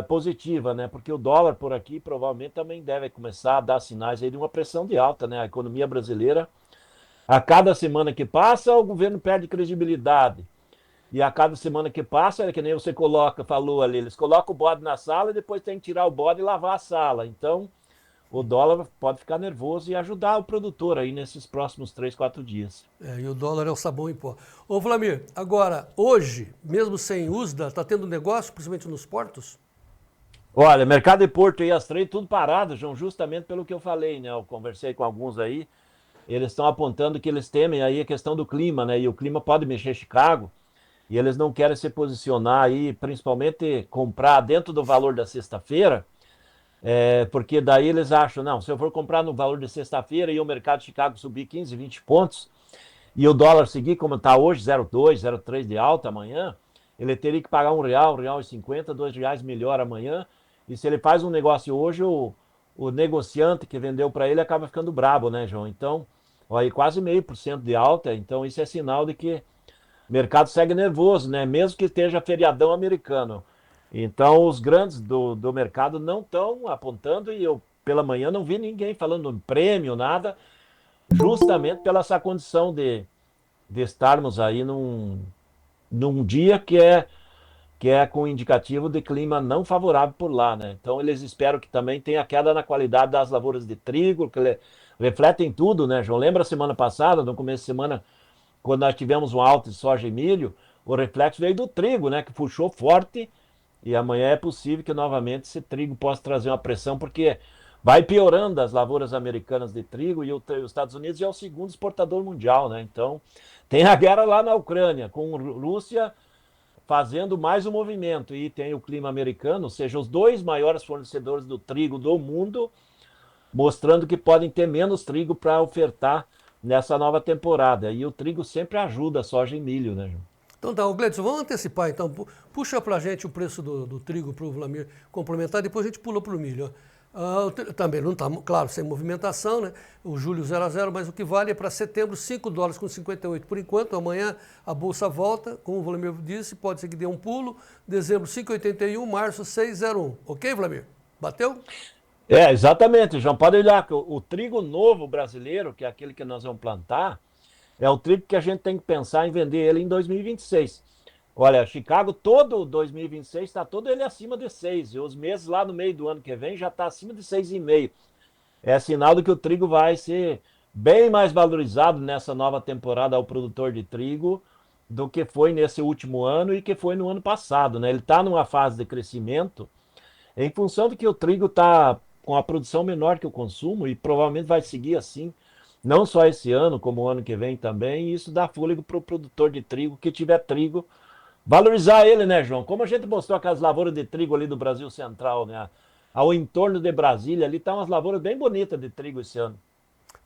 positiva, né? Porque o dólar por aqui provavelmente também deve começar a dar sinais aí de uma pressão de alta, né? A economia brasileira, a cada semana que passa, o governo perde credibilidade. E a cada semana que passa, é que nem você falou ali, eles colocam o bode na sala e depois tem que tirar o bode e lavar a sala. Então, o dólar pode ficar nervoso e ajudar o produtor aí nesses próximos 3, 4 dias. E o dólar é o sabão em pó. Ô, Vladimir, agora, hoje, mesmo sem USDA, está tendo negócio, principalmente nos portos? Olha, mercado de Porto e as trade, tudo parado, João, justamente pelo que eu falei, né? Eu conversei com alguns aí, eles estão apontando que eles temem aí a questão do clima, né? E o clima pode mexer Chicago, e eles não querem se posicionar aí, principalmente comprar dentro do valor da sexta-feira, porque daí eles acham, não, se eu for comprar no valor de sexta-feira e o mercado de Chicago subir 15, 20 pontos, e o dólar seguir como está hoje, 0,2, 0,3 de alta amanhã, ele teria que pagar R$1, R$1,50, R$2 melhor amanhã, e se ele faz um negócio hoje, o negociante que vendeu para ele acaba ficando brabo, né, João? Então, aí quase 0,5% de alta, então isso é sinal de que o mercado segue nervoso, né? Mesmo que esteja feriadão americano. Então, os grandes do mercado não estão apontando, e eu, pela manhã, não vi ninguém falando em prêmio, nada, justamente pela essa condição de estarmos aí num dia que é com indicativo de clima não favorável por lá, né? Então, eles esperam que também tenha queda na qualidade das lavouras de trigo, que refletem tudo, né, João? Lembra a semana passada, no começo de semana, quando nós tivemos um alto de soja e milho, o reflexo veio do trigo, né, que puxou forte, e amanhã é possível que novamente esse trigo possa trazer uma pressão, porque vai piorando as lavouras americanas de trigo, e os Estados Unidos já é o segundo exportador mundial, né? Então, tem a guerra lá na Ucrânia, com a Rússia fazendo mais um movimento, e tem o clima americano, ou seja, os dois maiores fornecedores do trigo do mundo mostrando que podem ter menos trigo para ofertar nessa nova temporada. E o trigo sempre ajuda a soja e milho, né, João? Então tá, Gleidson, vamos antecipar então. Puxa pra gente o preço do trigo para o Vlamir complementar, depois a gente pula para o milho. Também não está, claro, sem movimentação, né? O julho 0 a 0, mas o que vale é para setembro $5,58 por enquanto. Amanhã a bolsa volta, como o Vlamir disse, pode ser que dê um pulo. Dezembro 5,81, março 6,01. Ok, Vlamir? Bateu? Exatamente, João. Pode olhar que o trigo novo brasileiro, que é aquele que nós vamos plantar, é o trigo que a gente tem que pensar em vender ele em 2026. Olha, Chicago, todo 2026 está todo ele acima de 6. E os meses lá no meio do ano que vem já está acima de 6,5. É sinal de que o trigo vai ser bem mais valorizado nessa nova temporada ao produtor de trigo do que foi nesse último ano e que foi no ano passado, né? Ele está numa fase de crescimento em função de que o trigo está com a produção menor que o consumo e provavelmente vai seguir assim, não só esse ano, como o ano que vem também, e isso dá fôlego para o produtor de trigo que tiver trigo, valorizar ele, né, João? Como a gente mostrou aquelas lavouras de trigo ali do Brasil Central, né? Ao entorno de Brasília, ali tá umas lavouras bem bonitas de trigo esse ano.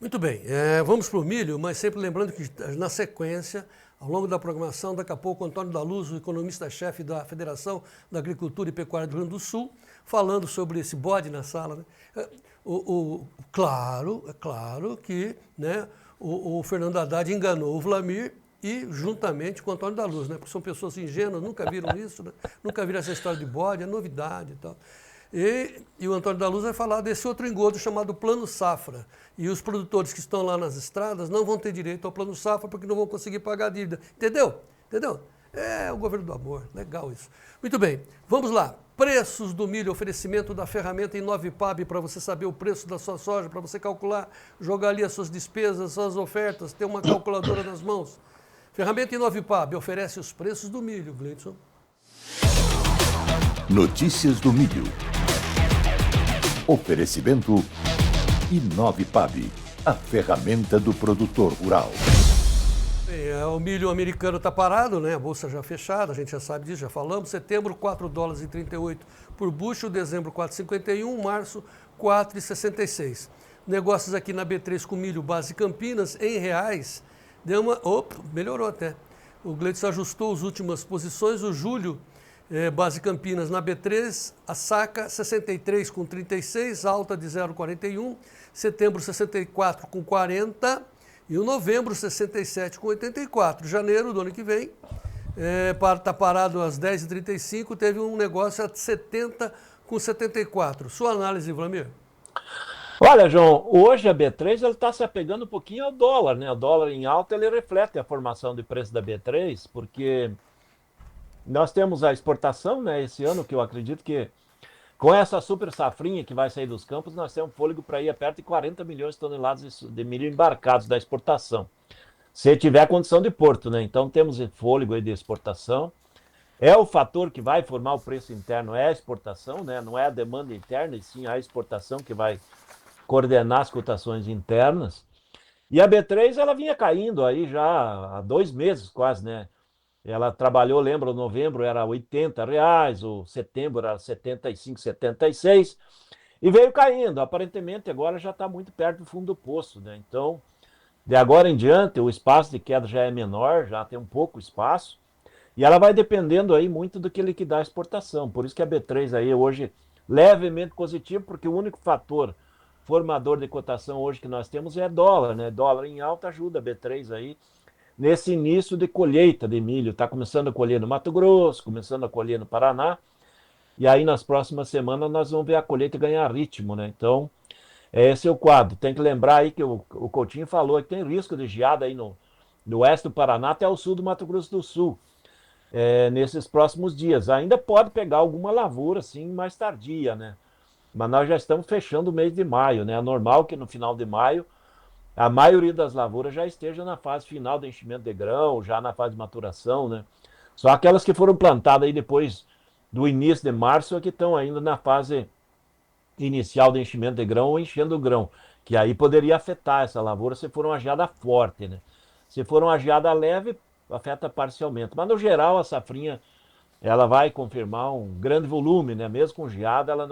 Muito bem, vamos para o milho, mas sempre lembrando que na sequência, ao longo da programação, daqui a pouco, Antônio da Luz, o economista-chefe da Federação da Agricultura e Pecuária do Rio Grande do Sul, falando sobre esse bode na sala. Né? Claro, é claro que, né, o Fernando Haddad enganou o Vlamir e juntamente com o Antônio da Luz, né? Porque são pessoas ingênuas, nunca viram isso, né? Nunca viram essa história de bode, é novidade e tal. E o Antônio da Luz vai falar desse outro engodo chamado Plano Safra. E os produtores que estão lá nas estradas não vão ter direito ao Plano Safra porque não vão conseguir pagar a dívida. Entendeu? Entendeu? É o governo do amor. Legal isso. Muito bem, vamos lá. Preços do milho, oferecimento da ferramenta Inovipab para você saber o preço da sua soja, para você calcular, jogar ali as suas despesas, suas ofertas, ter uma calculadora nas mãos. Ferramenta Inovipab oferece os preços do milho, Gleidson. Notícias do milho. Oferecimento Inovipab, a ferramenta do produtor rural. O milho americano está parado, né? A bolsa já fechada, a gente já sabe disso, já falamos. Setembro, $4,38 por bushel, dezembro, 4,51, março, 4,66. Negócios aqui na B3 com milho base Campinas, em reais, deu uma... Opa, melhorou até. O Gleidson ajustou as últimas posições, o julho... base Campinas na B3, a saca 63,36, alta de 0,41, setembro 64,40 e o novembro 67,84. Janeiro do ano que vem, está parado às 10h35, teve um negócio a 70,74. Sua análise, Vlamir? Olha, João, hoje a B3 está se apegando um pouquinho ao dólar, né? O dólar em alta ele reflete a formação de preço da B3, porque nós temos a exportação, né, esse ano, que eu acredito que com essa super safrinha que vai sair dos campos, nós temos fôlego para ir a perto de 40 milhões de toneladas de milho embarcados da exportação. Se tiver condição de porto, né? Então temos fôlego aí de exportação. É o fator que vai formar o preço interno, é a exportação, né? Não é a demanda interna, e sim a exportação que vai coordenar as cotações internas. E a B3 ela vinha caindo aí já há 2 meses quase, né? Ela trabalhou, lembra, o novembro era R$ 80, o setembro era 75, 76, e veio caindo. Aparentemente agora já está muito perto do fundo do poço, né? Então, de agora em diante, o espaço de queda já é menor, já tem um pouco espaço, e ela vai dependendo aí muito do que liquidar a exportação. Por isso que a B3 aí hoje levemente positivo, porque o único fator formador de cotação hoje que nós temos é dólar, né? Dólar em alta ajuda a B3 aí nesse início de colheita de milho. Está começando a colher no Mato Grosso, começando a colher no Paraná, e aí nas próximas semanas nós vamos ver a colheita ganhar ritmo, né? Então, esse é o quadro. Tem que lembrar aí que o Coutinho falou que tem risco de geada aí no oeste do Paraná até o sul do Mato Grosso do Sul, nesses próximos dias. Ainda pode pegar alguma lavoura, assim, mais tardia, né? Mas nós já estamos fechando o mês de maio, né? É normal que no final de maio a maioria das lavouras já esteja na fase final do enchimento de grão, já na fase de maturação, né? Só aquelas que foram plantadas aí depois do início de março é que estão ainda na fase inicial do enchimento de grão ou enchendo o grão, que aí poderia afetar essa lavoura se for uma geada forte, né? Se for uma geada leve, afeta parcialmente. Mas no geral a safrinha ela vai confirmar um grande volume, né? Mesmo com geada ela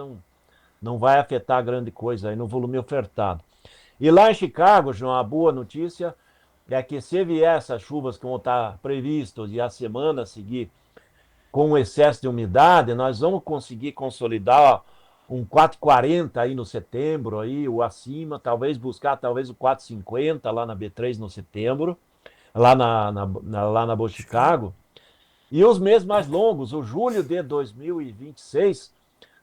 não vai afetar grande coisa aí no volume ofertado. E lá em Chicago, João, a boa notícia é que se vier essas chuvas que vão estar previstas e a semana a seguir com excesso de umidade, nós vamos conseguir consolidar um 4,40 aí no setembro, aí, o acima, talvez buscar talvez o 4,50 lá na B3 no setembro, lá na Boa Chicago. E os meses mais longos, o julho de 2026,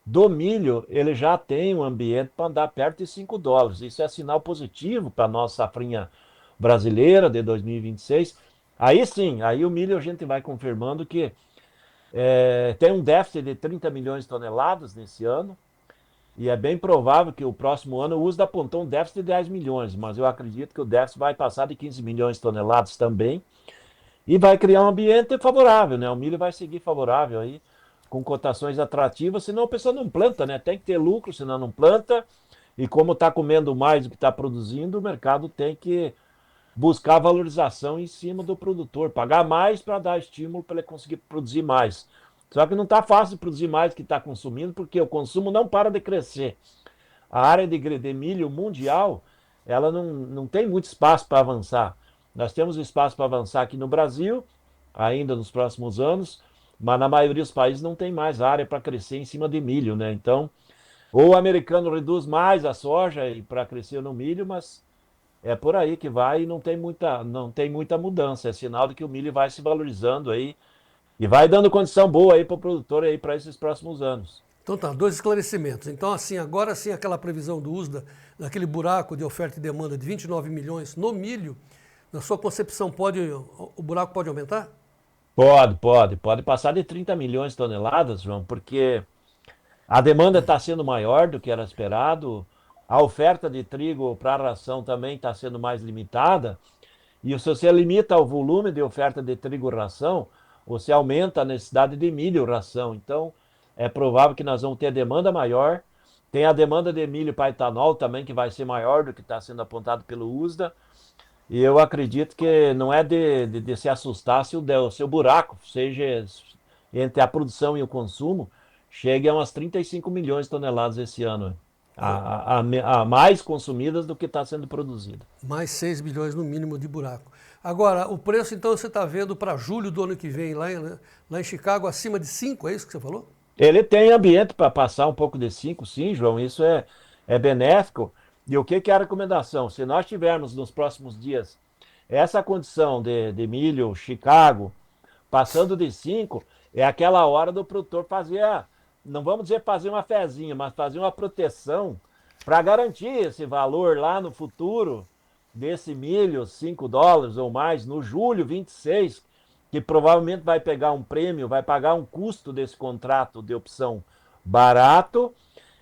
do milho, ele já tem um ambiente para andar perto de $5. Isso é sinal positivo para a nossa safrinha brasileira de 2026. Aí sim, aí o milho a gente vai confirmando que tem um déficit de 30 milhões de toneladas nesse ano, e é bem provável que o próximo ano o USDA apontou um déficit de 10 milhões, mas eu acredito que o déficit vai passar de 15 milhões de toneladas também, e vai criar um ambiente favorável, né? O milho vai seguir favorável aí, com cotações atrativas, senão a pessoa não planta, né? Tem que ter lucro, senão não planta, e como está comendo mais do que está produzindo, o mercado tem que buscar valorização em cima do produtor, pagar mais para dar estímulo para ele conseguir produzir mais. Só que não está fácil de produzir mais do que está consumindo, porque o consumo não para de crescer. A área de milho mundial, ela não tem muito espaço para avançar. Nós temos espaço para avançar aqui no Brasil, ainda nos próximos anos, mas na maioria dos países não tem mais área para crescer em cima de milho, né? Então, ou o americano reduz mais a soja para crescer no milho, mas é por aí que vai e não tem muita mudança. É sinal de que o milho vai se valorizando aí e vai dando condição boa aí para o produtor aí para esses próximos anos. Então tá, 2 esclarecimentos. Então, assim, agora sim, aquela previsão do USDA, daquele buraco de oferta e demanda de 29 milhões no milho, na sua concepção, o buraco pode aumentar? Pode passar de 30 milhões de toneladas, João, porque a demanda está sendo maior do que era esperado, a oferta de trigo para a ração também está sendo mais limitada, e se você limita o volume de oferta de trigo-ração, você aumenta a necessidade de milho-ração. Então, é provável que nós vamos ter demanda maior. Tem a demanda de milho para etanol também, que vai ser maior do que está sendo apontado pelo USDA. E eu acredito que não é de se assustar se o seu buraco, seja entre a produção e o consumo, chegue a umas 35 milhões de toneladas esse ano. A mais consumidas do que está sendo produzido. Mais 6 bilhões no mínimo de buraco. Agora, o preço, então, você está vendo para julho do ano que vem, lá em Chicago, acima de 5, é isso que você falou? Ele tem ambiente para passar um pouco de 5, sim, João, isso é benéfico. E o que é a recomendação? Se nós tivermos nos próximos dias essa condição de milho, Chicago, passando de 5, é aquela hora do produtor fazer, não vamos dizer fazer uma fezinha, mas fazer uma proteção para garantir esse valor lá no futuro desse milho, $5 ou mais, no julho 26, que provavelmente vai pegar um prêmio, vai pagar um custo desse contrato de opção barato,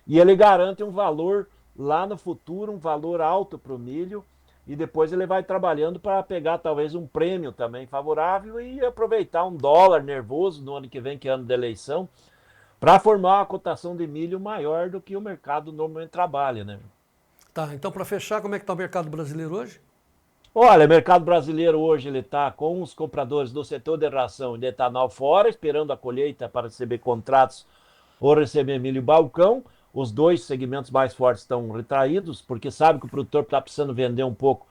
e ele garante um valor lá no futuro, um valor alto para o milho, e depois ele vai trabalhando para pegar talvez um prêmio também favorável e aproveitar um dólar nervoso no ano que vem, que é ano de eleição, para formar uma cotação de milho maior do que o mercado normalmente trabalha, né? Tá, então para fechar, como é que está o mercado brasileiro hoje? Olha, o mercado brasileiro hoje ele está com os compradores do setor de ração e de etanol fora, esperando a colheita para receber contratos ou receber milho balcão. Os dois segmentos mais fortes estão retraídos, porque sabe que o produtor está precisando vender um pouco.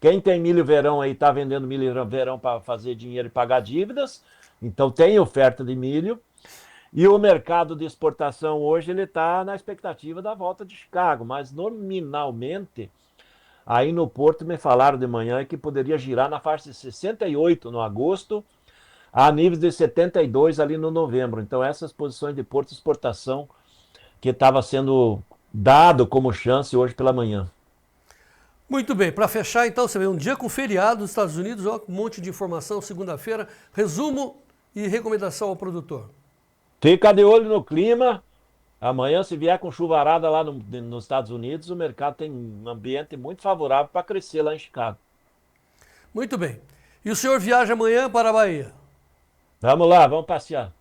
Quem tem milho verão aí está vendendo milho verão para fazer dinheiro e pagar dívidas, então tem oferta de milho. E o mercado de exportação hoje ele está na expectativa da volta de Chicago, mas nominalmente, aí no Porto me falaram de manhã que poderia girar na faixa de 68 no agosto, a níveis de 72 ali no novembro. Então essas posições de Porto exportação que estava sendo dado como chance hoje pela manhã. Muito bem, para fechar então, você vê um dia com feriado nos Estados Unidos, ó, um monte de informação, segunda-feira, resumo e recomendação ao produtor. Fica de olho no clima. Amanhã, se vier com chuvarada lá nos Estados Unidos, o mercado tem um ambiente muito favorável para crescer lá em Chicago. Muito bem. E o senhor viaja amanhã para a Bahia? Vamos lá, vamos passear.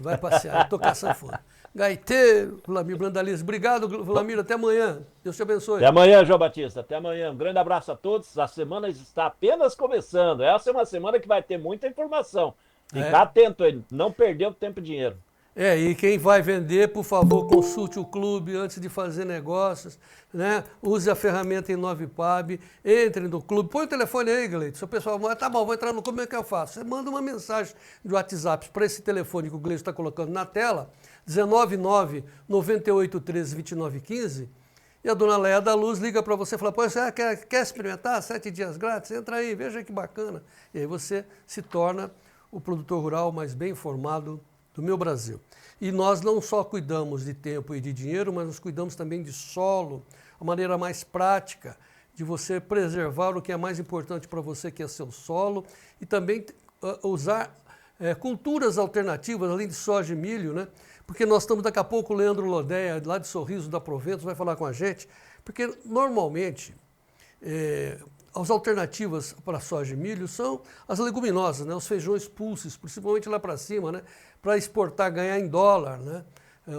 Vai passear, eu tô caçando fome. Gaiteiro, Vlamir Brandalize. Obrigado, Vlamir, até amanhã. Deus te abençoe. Até amanhã, João Batista. Até amanhã. Um grande abraço a todos. A semana está apenas começando. Essa é uma semana que vai ter muita informação. Ficar atento aí, não perder o tempo e dinheiro. E quem vai vender, por favor, consulte o clube antes de fazer negócios, né? Use a ferramenta InovePab, entre no clube. Põe o telefone aí, Gleito. Se o pessoal vai, tá bom, vou entrar no clube, como é que eu faço? Você manda uma mensagem de WhatsApp para esse telefone que o Gleito está colocando na tela, 199-9813-2915, e a dona Leia da Luz liga para você e fala, pô, você quer experimentar 7 dias grátis? Entra aí, veja que bacana. E aí você se torna o produtor rural mais bem informado do meu Brasil. E nós não só cuidamos de tempo e de dinheiro, mas nós cuidamos também de solo, a maneira mais prática de você preservar o que é mais importante para você, que é seu solo, e também usar culturas alternativas, além de soja e milho, né? Porque nós estamos daqui a pouco, o Leandro Lodéia, lá de Sorriso da Proventos, vai falar com a gente, porque normalmente as alternativas para soja e milho são as leguminosas, né? Os feijões pulses, principalmente lá para cima, né? Para exportar, ganhar em dólar, né?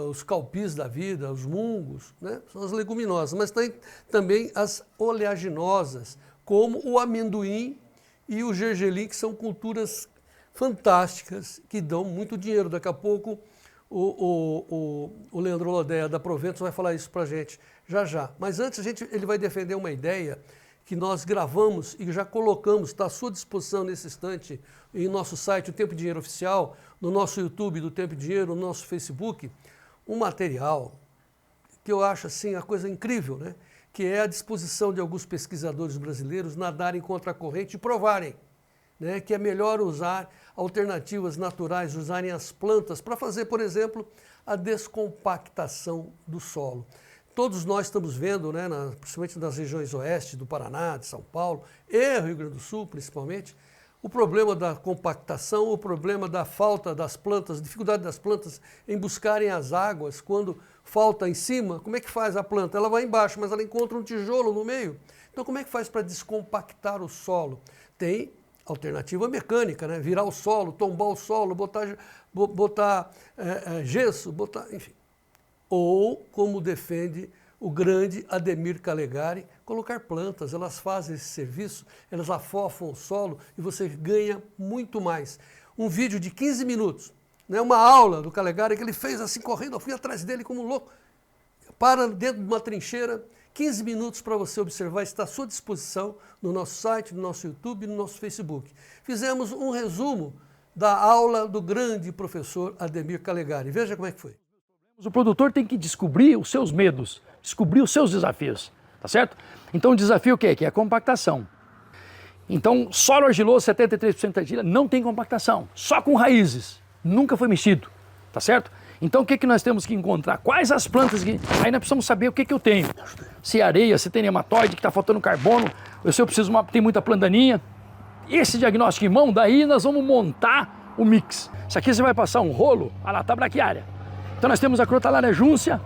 Os calpis da vida, os mungos, né? São as leguminosas, mas tem também as oleaginosas, como o amendoim e o gergelim, que são culturas fantásticas, que dão muito dinheiro. Daqui a pouco o Leandro Lodéia da Proventos vai falar isso para a gente, já. Mas antes ele vai defender uma ideia que nós gravamos e já colocamos, está à sua disposição nesse instante, em nosso site, o Tempo e Dinheiro Oficial, no nosso YouTube do Tempo e Dinheiro, no nosso Facebook, um material que eu acho assim a coisa incrível, né? Que é a disposição de alguns pesquisadores brasileiros nadarem contra a corrente e provarem, né, que é melhor usar alternativas naturais, usarem as plantas para fazer, por exemplo, a descompactação do solo. Todos nós estamos vendo, né, principalmente nas regiões oeste do Paraná, de São Paulo e Rio Grande do Sul, principalmente, o problema da compactação, o problema da falta das plantas, dificuldade das plantas em buscarem as águas quando falta em cima. Como é que faz a planta? Ela vai embaixo, mas ela encontra um tijolo no meio. Então, como é que faz para descompactar o solo? Tem alternativa mecânica, né? Virar o solo, tombar o solo, botar gesso, enfim. Ou, como defende o grande Ademir Calegari, colocar plantas. Elas fazem esse serviço, elas afofam o solo e você ganha muito mais. Um vídeo de 15 minutos, né? Uma aula do Calegari que ele fez assim correndo, eu fui atrás dele como louco. Para dentro de uma trincheira, 15 minutos para você observar, está à sua disposição no nosso site, no nosso YouTube e no nosso Facebook. Fizemos um resumo da aula do grande professor Ademir Calegari. Veja como é que foi. O produtor tem que descobrir os seus medos, descobrir os seus desafios, tá certo? Então o desafio o quê? Que é a compactação. Então solo argiloso, 73% de argila, não tem compactação, só com raízes, nunca foi mexido, tá certo? Então o que nós temos que encontrar? Quais as plantas que... Aí nós precisamos saber o que eu tenho. Se areia, se tem nematóide, que está faltando carbono, se eu preciso, tem muita planta daninha. Esse diagnóstico em mão, daí nós vamos montar o mix. Isso aqui você vai passar um rolo, a lata braquiária. Então nós temos a Crotalária júncia,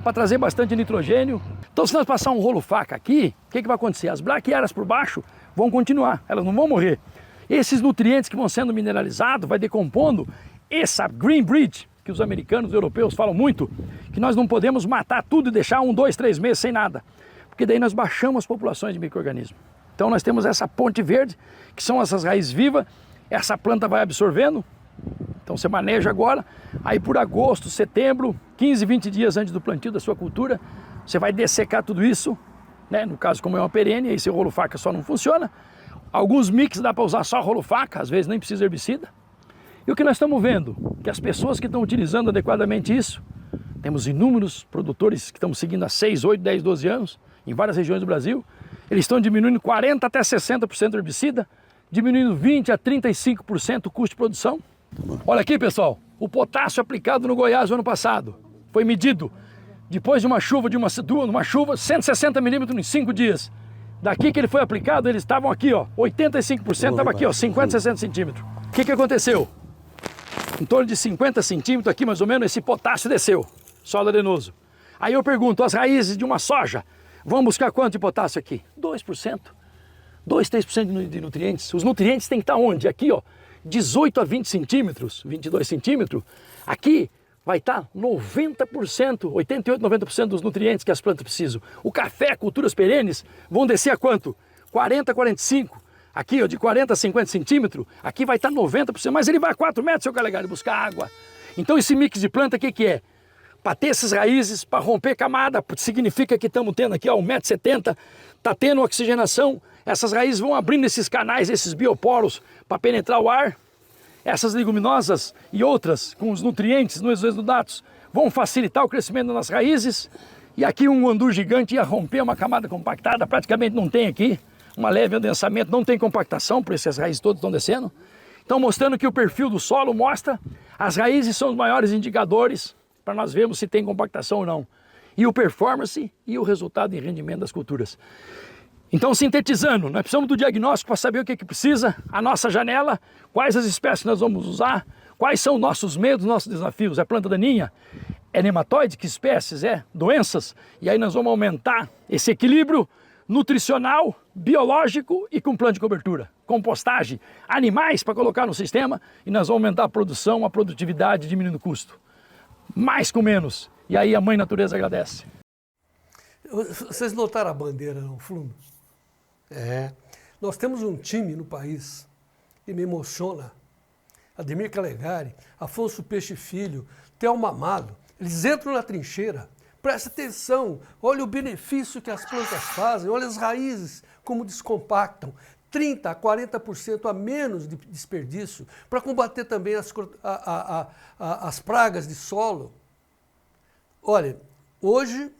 para trazer bastante nitrogênio. Então se nós passar um rolo faca aqui, o que vai acontecer? As braquiárias por baixo vão continuar, elas não vão morrer. Esses nutrientes que vão sendo mineralizados, vai decompondo essa Green Bridge, que os americanos, os europeus falam muito, que nós não podemos matar tudo e deixar 1, 2, 3 meses sem nada, porque daí nós baixamos as populações de micro-organismos. Então nós temos essa ponte verde, que são essas raízes vivas, essa planta vai absorvendo, então você maneja agora, aí por agosto, setembro, 15, 20 dias antes do plantio da sua cultura, você vai dessecar tudo isso, né? No caso como é uma perene, aí seu rolo faca só não funciona. Alguns mix dá para usar só rolo faca, às vezes nem precisa herbicida. E o que nós estamos vendo? Que as pessoas que estão utilizando adequadamente isso, temos inúmeros produtores que estão seguindo há 6, 8, 10, 12 anos, em várias regiões do Brasil, eles estão diminuindo 40% até 60% do herbicida, diminuindo 20% a 35% o custo de produção. Olha aqui, pessoal, o potássio aplicado no Goiás no ano passado foi medido depois de uma chuva, 160 milímetros em 5 dias. Daqui que ele foi aplicado, eles estavam aqui, ó, 85% estava aqui, ó, 50, 60 centímetros. O que aconteceu? Em torno de 50 centímetros aqui, mais ou menos, esse potássio desceu, solo arenoso. Aí eu pergunto, as raízes de uma soja vão buscar quanto de potássio aqui? 2%. 2, 3% de nutrientes. Os nutrientes têm que estar onde? Aqui, ó, 18 a 20 centímetros, 22 centímetros. Aqui vai estar 90%, 88, 90% dos nutrientes que as plantas precisam. O café, culturas perenes, vão descer a quanto? 40, 45. Aqui, ó, de 40 a 50 centímetros, aqui vai estar 90%, mas ele vai a 4 metros, seu Calegari, buscar água. Então esse mix de planta, o que é? Para ter essas raízes, para romper camada, significa que estamos tendo aqui ó, 1,70 m, está tendo oxigenação, essas raízes vão abrindo esses canais, esses bioporos para penetrar o ar, essas leguminosas e outras com os nutrientes nos exudatos vão facilitar o crescimento das raízes, e aqui um andu gigante ia romper uma camada compactada, praticamente não tem aqui, uma leve adensamento, não tem compactação, por isso as raízes todas estão descendo. Então mostrando que o perfil do solo mostra, as raízes são os maiores indicadores para nós vermos se tem compactação ou não. E o performance e o resultado em rendimento das culturas. Então, sintetizando, nós precisamos do diagnóstico para saber o que precisa, a nossa janela, quais as espécies nós vamos usar, quais são nossos medos, nossos desafios. É planta daninha? É nematóide? Que espécies? É doenças? E aí nós vamos aumentar esse equilíbrio nutricional, biológico e com plano de cobertura. Compostagem, animais para colocar no sistema e nós vamos aumentar a produção, a produtividade, diminuindo o custo. Mais com menos. E aí a mãe natureza agradece. Vocês notaram a bandeira no fundo? Nós temos um time no país que me emociona. Ademir Calegari, Afonso Peixe Filho, Thelma Amado, eles entram na trincheira. Presta atenção, olha o benefício que as plantas fazem, olha as raízes como descompactam. 30% a 40% a menos de desperdício para combater também as pragas de solo. Olha, hoje,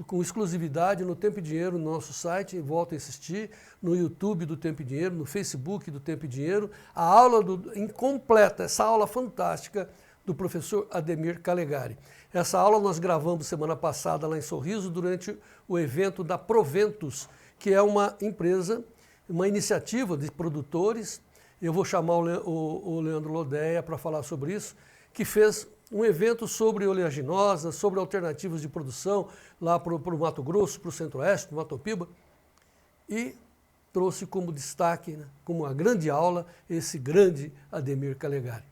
com exclusividade no Tempo e Dinheiro, no nosso site, volto a insistir, no YouTube do Tempo e Dinheiro, no Facebook do Tempo e Dinheiro, a aula incompleta, essa aula fantástica do professor Ademir Calegari. Essa aula nós gravamos semana passada lá em Sorriso, durante o evento da Proventus, que é uma empresa, uma iniciativa de produtores. Eu vou chamar o Leandro Lodeia para falar sobre isso, que fez um evento sobre oleaginosa, sobre alternativas de produção lá para o Mato Grosso, para o Centro-Oeste, para o Mato Piba, e trouxe como destaque, né, como uma grande aula, esse grande Ademir Calegari.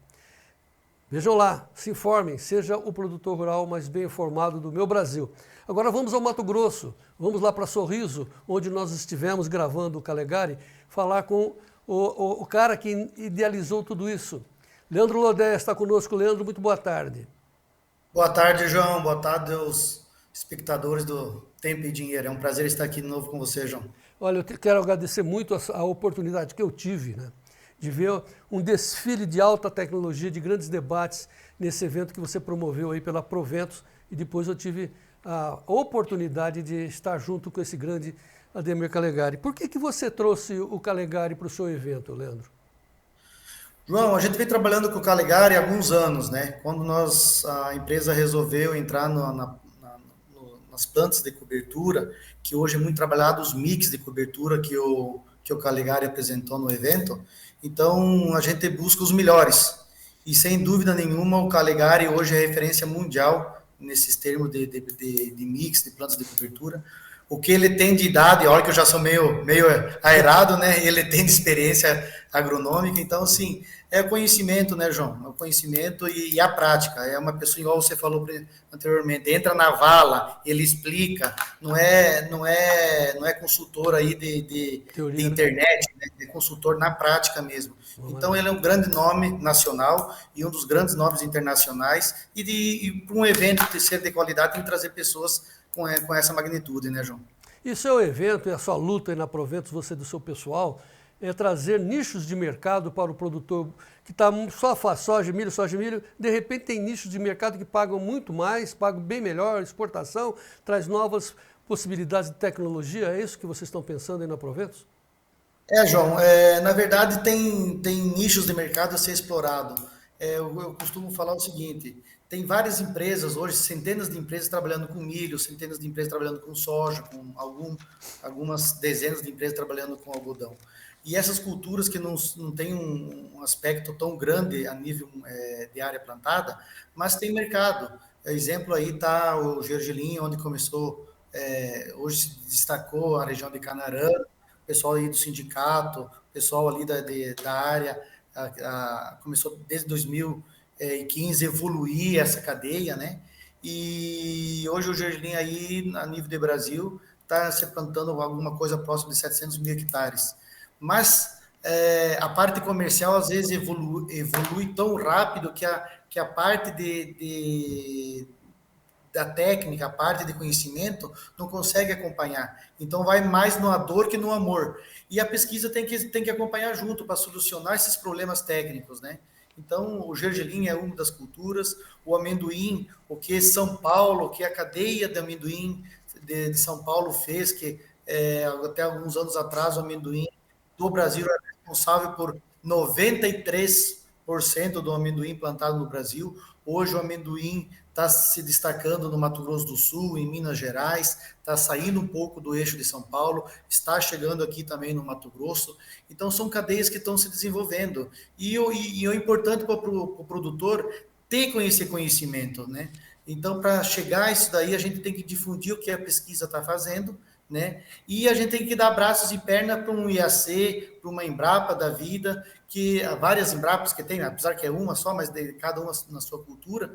Vejam lá, se informem, seja o produtor rural mais bem informado do meu Brasil. Agora vamos ao Mato Grosso, vamos lá para Sorriso, onde nós estivemos gravando o Calegari, falar com o cara que idealizou tudo isso. Leandro Lodeia está conosco. Leandro, muito boa tarde. Boa tarde, João. Boa tarde aos espectadores do Tempo e Dinheiro. É um prazer estar aqui de novo com você, João. Olha, eu quero agradecer muito a oportunidade que eu tive, né, de ver um desfile de alta tecnologia, de grandes debates nesse evento que você promoveu aí pela Proventus, e depois eu tive a oportunidade de estar junto com esse grande Ademir Calegari. Por que você trouxe o Calegari para o seu evento, Leandro? João, a gente vem trabalhando com o Calegari há alguns anos, né? Quando a empresa resolveu entrar nas plantas de cobertura, que hoje é muito trabalhado os mix de cobertura que o Calegari apresentou no evento, então a gente busca os melhores. E sem dúvida nenhuma o Calegari hoje é referência mundial nesses termos de mix, de plantas de cobertura. O que ele tem de idade, olha que eu já sou meio aerado, né? Ele tem de experiência agronômica, então, assim, é conhecimento, né, João? É o conhecimento e a prática. É uma pessoa, igual você falou anteriormente, entra na vala, ele explica, não é consultor aí de internet, né? É consultor na prática mesmo. Então, ele é um grande nome nacional e um dos grandes nomes internacionais, e para um evento de ser de qualidade tem que trazer pessoas com essa magnitude, né, João? E seu evento e a sua luta aí na Proventus, você do seu pessoal, é trazer nichos de mercado para o produtor que está só faz soja, milho, de repente tem nichos de mercado que pagam muito mais, pagam bem melhor, exportação, traz novas possibilidades de tecnologia. É isso que vocês estão pensando aí na Proventus? João, na verdade tem nichos de mercado a ser explorado. Eu costumo falar o seguinte: tem várias empresas hoje, centenas de empresas trabalhando com milho, centenas de empresas trabalhando com soja, com algumas dezenas de empresas trabalhando com algodão. E essas culturas que não têm um aspecto tão grande a nível de área plantada, mas tem mercado. Exemplo aí está o gergelim, onde começou, hoje se destacou a região de Canarã, o pessoal aí do sindicato, o pessoal ali da área, começou desde 2015 evoluir essa cadeia, né? E hoje o gergelim aí, a nível de Brasil, está se plantando alguma coisa próxima de 700 mil hectares. Mas a parte comercial, às vezes, evolui tão rápido que que a parte da técnica, a parte de conhecimento, não consegue acompanhar. Então, vai mais no dor que no amor. E a pesquisa tem que acompanhar junto para solucionar esses problemas técnicos, né? Então, o gergelim é uma das culturas, o amendoim, o que São Paulo, que a cadeia de amendoim de São Paulo fez, que até alguns anos atrás o amendoim do Brasil era responsável por 93% do amendoim plantado no Brasil. Hoje o amendoim está se destacando no Mato Grosso do Sul, em Minas Gerais, está saindo um pouco do eixo de São Paulo, está chegando aqui também no Mato Grosso. Então, são cadeias que estão se desenvolvendo. E o importante para o produtor ter esse conhecimento, né? Então, para chegar a isso daí, a gente tem que difundir o que a pesquisa está fazendo, né? E a gente tem que dar braços e perna para um IAC, para uma Embrapa da vida, que há várias Embrapas que tem, apesar que é uma só, mas cada uma na sua cultura,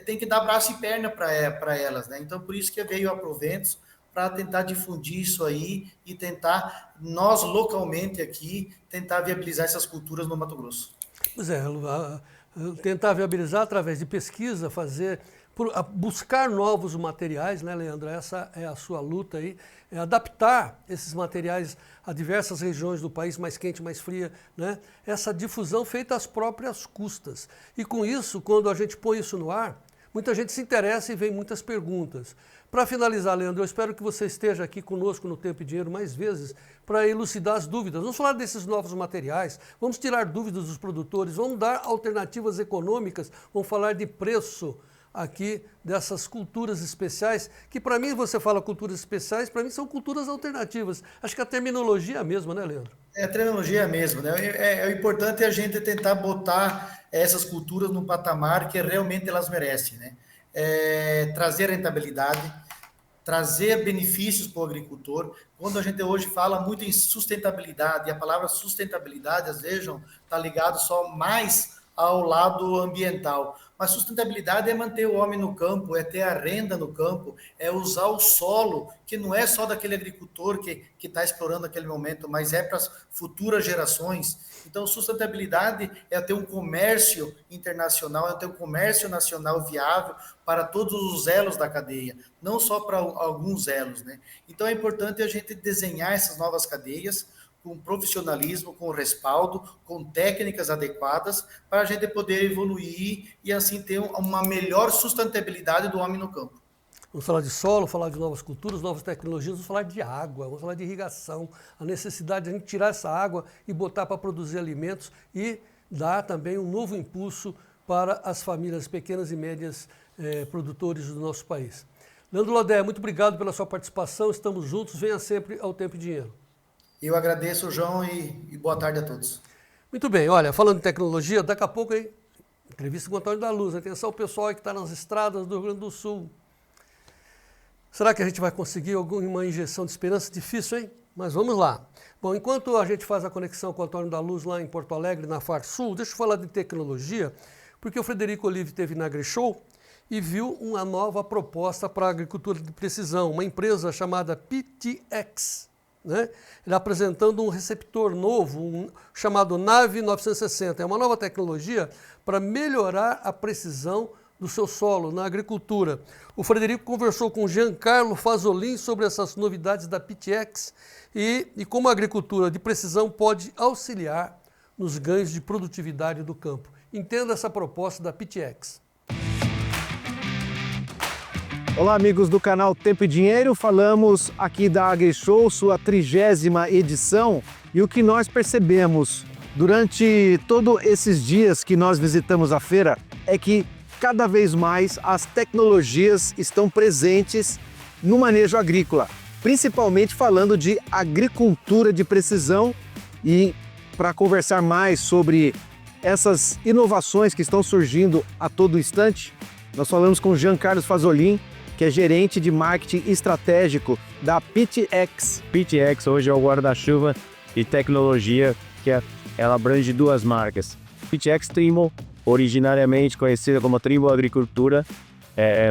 tem que dar braço e perna para elas, né? Então, por isso que veio a Proventos, para tentar difundir isso aí e tentar, nós localmente aqui, tentar viabilizar essas culturas no Mato Grosso. Pois é, tentar viabilizar através de pesquisa, buscar novos materiais, né, Leandro? Essa é a sua luta aí, é adaptar esses materiais a diversas regiões do país, mais quente, mais fria, né? Essa difusão feita às próprias custas. E com isso, quando a gente põe isso no ar, muita gente se interessa e vem muitas perguntas. Para finalizar, Leandro, eu espero que você esteja aqui conosco no Tempo e Dinheiro mais vezes para elucidar as dúvidas. Vamos falar desses novos materiais, vamos tirar dúvidas dos produtores, vamos dar alternativas econômicas, vamos falar de preço aqui dessas culturas especiais, que para mim, você fala culturas especiais, para mim são culturas alternativas. Acho que a terminologia é a mesma, né, Leandro? A terminologia é a mesma, né? O importante é a gente tentar botar essas culturas no patamar que realmente elas merecem, né? Trazer rentabilidade, trazer benefícios para o agricultor. Quando a gente hoje fala muito em sustentabilidade, e a palavra sustentabilidade, às vezes, está ligado só mais ao lado ambiental. Mas sustentabilidade é manter o homem no campo, é ter a renda no campo, é usar o solo, que não é só daquele agricultor que está explorando aquele momento, mas é para as futuras gerações. Então, sustentabilidade é ter um comércio internacional, é ter um comércio nacional viável para todos os elos da cadeia, não só para alguns elos, né? Então, é importante a gente desenhar essas novas cadeias, com profissionalismo, com respaldo, com técnicas adequadas, para a gente poder evoluir e assim ter uma melhor sustentabilidade do homem no campo. Vamos falar de solo, falar de novas culturas, novas tecnologias, vamos falar de água, vamos falar de irrigação, a necessidade de a gente tirar essa água e botar para produzir alimentos e dar também um novo impulso para as famílias pequenas e médias produtores do nosso país. Leandro Lodé, muito obrigado pela sua participação, estamos juntos, venha sempre ao Tempo e Dinheiro. Eu agradeço, João, e boa tarde a todos. Muito bem, olha, falando de tecnologia, daqui a pouco, hein, entrevista com o Antônio da Luz. Atenção, o pessoal que está nas estradas do Rio Grande do Sul. Será que a gente vai conseguir alguma injeção de esperança? Difícil, hein? Mas vamos lá. Bom, enquanto a gente faz a conexão com o Antônio da Luz lá em Porto Alegre, na FarSul, deixa eu falar de tecnologia, porque o Frederico Olive esteve na AgriShow e viu uma nova proposta para a agricultura de precisão, uma empresa chamada PTx. Né? Ele apresentando um receptor novo, chamado Nave 960. É uma nova tecnologia para melhorar a precisão do seu solo na agricultura. O Frederico conversou com Giancarlo Fasolin sobre essas novidades da PTx e como a agricultura de precisão pode auxiliar nos ganhos de produtividade do campo. Entenda essa proposta da PTx. Olá, amigos do canal Tempo e Dinheiro. Falamos aqui da AgriShow, sua 30ª edição, e o que nós percebemos durante todos esses dias que nós visitamos a feira é que cada vez mais as tecnologias estão presentes no manejo agrícola, principalmente falando de agricultura de precisão. E para conversar mais sobre essas inovações que estão surgindo a todo instante, nós falamos com Giancarlo Fasolin, que é gerente de marketing estratégico da PTx. PTx hoje é o guarda-chuva de tecnologia que ela abrange duas marcas. PTx Trimble, originariamente conhecida como Trimble Agricultura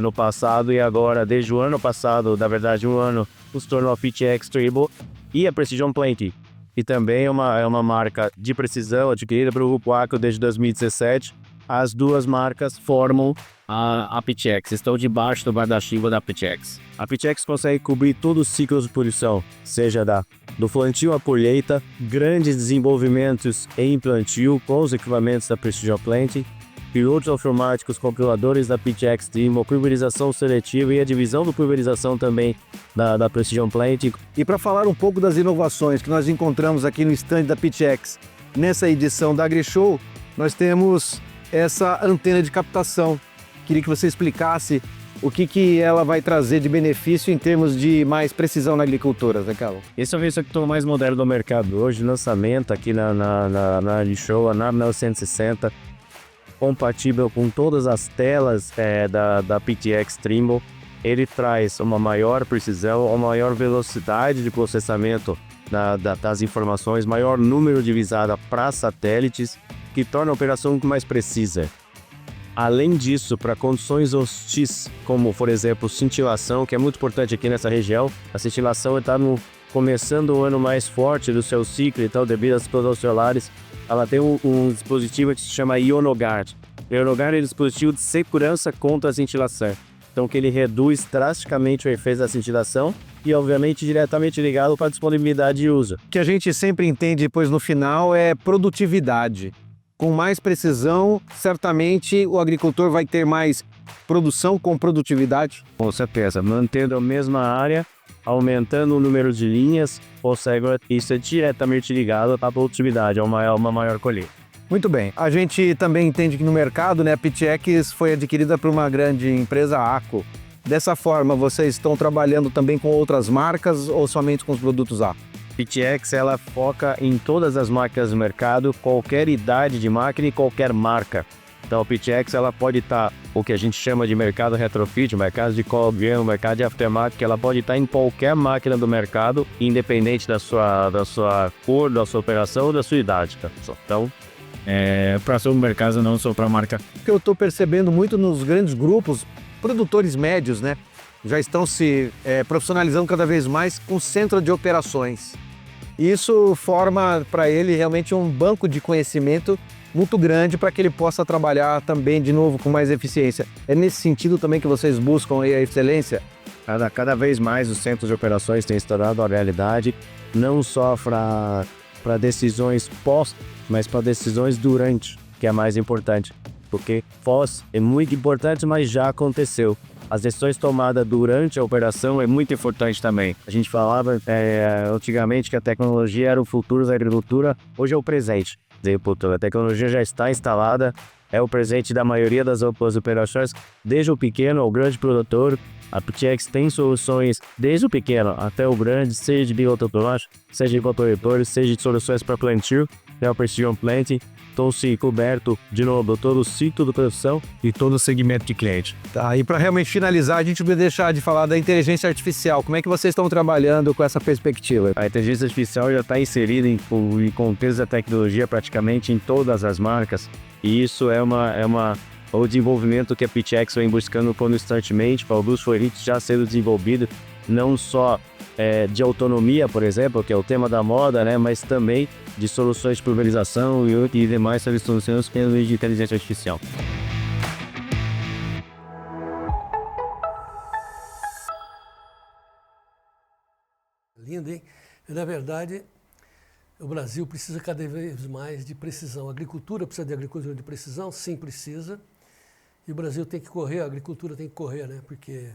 no passado, e agora, desde o ano passado, na verdade um ano, se tornou a PTx Trimble, e a Precision Planting, que também é uma marca de precisão adquirida pelo Grupo Acro desde 2017, as duas marcas formam a PTx, estão debaixo do guarda-chuva da PTx. A PTx consegue cobrir todos os ciclos de produção, seja do plantio à colheita, grandes desenvolvimentos em plantio com os equipamentos da Precision Planting, pilotos automáticos, compiladores da PTx Trimble, pulverização seletiva e a divisão de pulverização também da Precision Planting. E para falar um pouco das inovações que nós encontramos aqui no stand da PTx, nessa edição da AgriShow, nós temos essa antena de captação. Queria que você explicasse o que ela vai trazer de benefício em termos de mais precisão na agricultura, Zé Carlos. Esse é o veículo mais moderno do mercado hoje, lançamento aqui na AgriShow, a NAB 960, compatível com todas as telas da PTx Trimble. Ele traz uma maior precisão, uma maior velocidade de processamento das informações, maior número de visada para satélites, que torna a operação muito mais precisa. Além disso, para condições hostis, como por exemplo cintilação, que é muito importante aqui nessa região, a cintilação está começando o ano mais forte do seu ciclo, então devido às explosões solares, ela tem um dispositivo que se chama IonoGuard. O IonoGuard é um dispositivo de segurança contra a cintilação, então que ele reduz drasticamente o efeito da cintilação e obviamente diretamente ligado para a disponibilidade de uso. O que a gente sempre entende depois no final é produtividade. Com mais precisão, certamente o agricultor vai ter mais produção com produtividade. Com certeza, mantendo a mesma área, aumentando o número de linhas, isso é diretamente ligado à produtividade, a uma maior colheita. Muito bem, a gente também entende que no mercado, né, a PTx foi adquirida por uma grande empresa, a ACO. Dessa forma, vocês estão trabalhando também com outras marcas ou somente com os produtos A? PTx, ela foca em todas as máquinas do mercado, qualquer idade de máquina e qualquer marca. Então a PTx, ela pode estar o que a gente chama de mercado retrofit, mercado de call-up, mercado de aftermarket, ela pode estar em qualquer máquina do mercado, independente da sua cor, da sua operação ou da sua idade. Então, para o mercado, não só para a marca. O que eu estou percebendo muito nos grandes grupos, produtores médios, né? Já estão se profissionalizando cada vez mais com centro de operações. Isso forma para ele realmente um banco de conhecimento muito grande para que ele possa trabalhar também, de novo, com mais eficiência. É nesse sentido também que vocês buscam aí a excelência? Cada vez mais os centros de operações têm se tornado a realidade, não só para decisões pós, mas para decisões durante, que é mais importante. Porque pós é muito importante, mas já aconteceu. As decisões tomadas durante a operação é muito importante também. A gente falava antigamente que a tecnologia era o futuro da agricultura, hoje é o presente. A tecnologia já está instalada, é o presente da maioria das operações, desde o pequeno ao grande produtor. A PTx tem soluções desde o pequeno até o grande, seja de piloto automático, seja de coletores, seja de soluções para plantio, é o Precision Planting. Estou-se coberto, de novo, todo o ciclo de produção e todo o segmento de cliente. Tá, e para realmente finalizar, a gente não vai deixar de falar da inteligência artificial. Como é que vocês estão trabalhando com essa perspectiva? A inteligência artificial já está inserida em contexto da tecnologia praticamente em todas as marcas. E isso é o desenvolvimento que a PTx vem buscando constantemente. Para alguns foi já sendo desenvolvido, não só de autonomia, por exemplo, que é o tema da moda, né, mas também de soluções de pulverização e demais soluções de inteligência artificial. Lindo, hein? Na verdade, o Brasil precisa cada vez mais de precisão. A agricultura precisa de agricultura de precisão? Sim, precisa. E o Brasil tem que correr, a agricultura tem que correr, né? Porque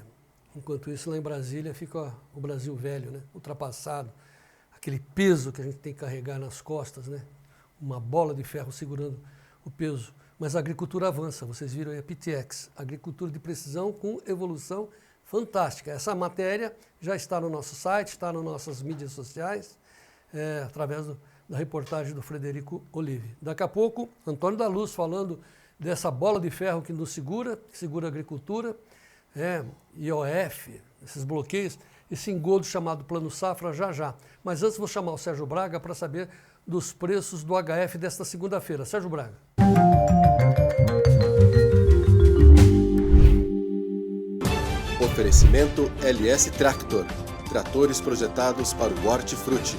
enquanto isso, lá em Brasília fica o Brasil velho, né? Ultrapassado. Aquele peso que a gente tem que carregar nas costas, né? Uma bola de ferro segurando o peso. Mas a agricultura avança, vocês viram aí a PTx, agricultura de precisão com evolução fantástica. Essa matéria já está no nosso site, está nas nossas mídias sociais, através da reportagem do Frederico Olive. Daqui a pouco, Antônio da Luz falando dessa bola de ferro que nos segura, que segura a agricultura, IOF, esses bloqueios, esse engodo chamado Plano Safra já. Mas antes vou chamar o Sérgio Braga para saber dos preços do HF desta segunda-feira. Sérgio Braga. Oferecimento LS Tractor. Tratores projetados para o hortifruti.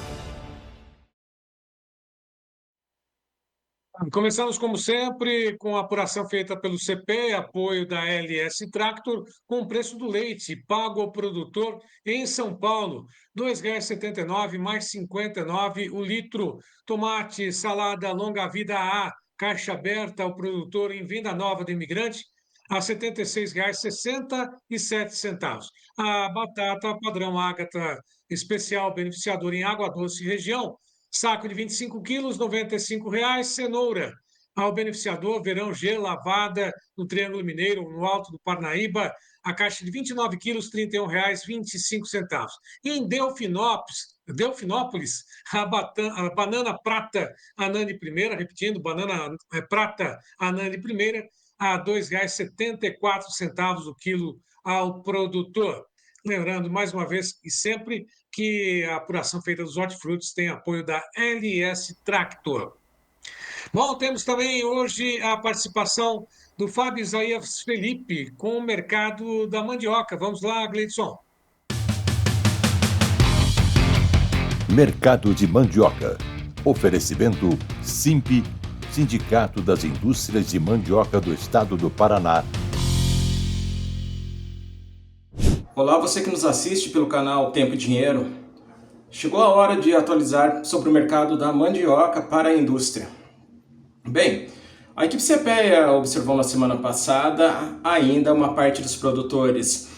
Começamos, como sempre, com a apuração feita pelo CP, apoio da LS Tractor, com o preço do leite pago ao produtor em São Paulo, R$ 2,79 mais 59 o litro. Tomate, salada longa-vida A, caixa aberta ao produtor em Venda Nova do Imigrante, a R$ 76,67. A batata padrão Ágata especial beneficiador em Água Doce região, saco de 25 quilos, R$ 95,00. Cenoura ao beneficiador Verão G, lavada no Triângulo Mineiro, no Alto do Parnaíba, a caixa de 29 quilos, R$ 31,25. E em Delfinópolis, a banana prata Anani Primeira, repetindo, banana prata Anani Primeira, a R$ 2,74 o quilo ao produtor. Lembrando, mais uma vez e sempre, que a apuração feita dos hortifrutis tem apoio da LS Tractor. Bom, temos também hoje a participação do Fábio Isaías Felipe com o mercado da mandioca. Vamos lá, Gleidson. Mercado de mandioca. Oferecimento SIMP, Sindicato das Indústrias de Mandioca do Estado do Paraná. Olá, você que nos assiste pelo canal Tempo e Dinheiro. Chegou a hora de atualizar sobre o mercado da mandioca para a indústria. Bem, a equipe CPEA observou na semana passada ainda uma parte dos produtores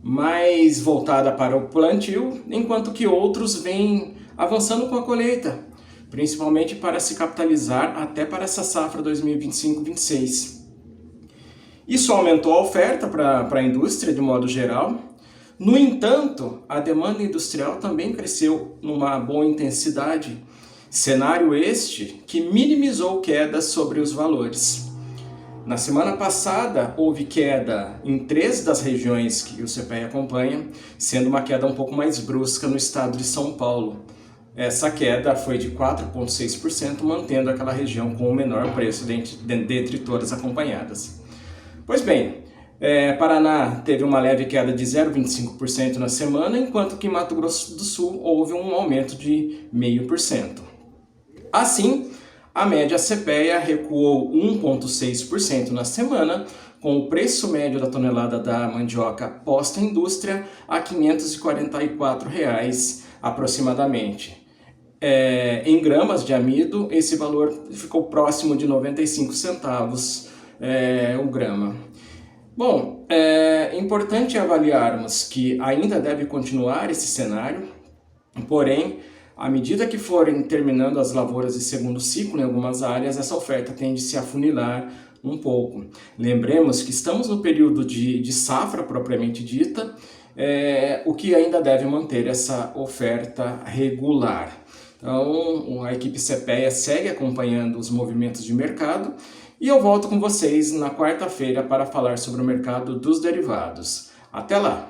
mais voltada para o plantio, enquanto que outros vêm avançando com a colheita, principalmente para se capitalizar até para essa safra 2025-26. Isso aumentou a oferta para a indústria de modo geral. No entanto, a demanda industrial também cresceu numa boa intensidade, cenário este que minimizou quedas sobre os valores. Na semana passada, houve queda em 3 das regiões que o CPEA acompanha, sendo uma queda um pouco mais brusca no estado de São Paulo. Essa queda foi de 4,6%, mantendo aquela região com o menor preço dentre todas acompanhadas. Pois bem, Paraná teve uma leve queda de 0,25% na semana, enquanto que em Mato Grosso do Sul houve um aumento de 0,5%. Assim, a média CPEA recuou 1,6% na semana, com o preço médio da tonelada da mandioca posta à indústria a R$ 544 aproximadamente. Em gramas de amido, esse valor ficou próximo de 95 centavos o grama. Bom, é importante avaliarmos que ainda deve continuar esse cenário, porém, à medida que forem terminando as lavouras de segundo ciclo em algumas áreas, essa oferta tende a se afunilar um pouco. Lembremos que estamos no período de safra propriamente dita, o que ainda deve manter essa oferta regular. Então, a equipe CPEA segue acompanhando os movimentos de mercado e eu volto com vocês na quarta-feira para falar sobre o mercado dos derivados. Até lá!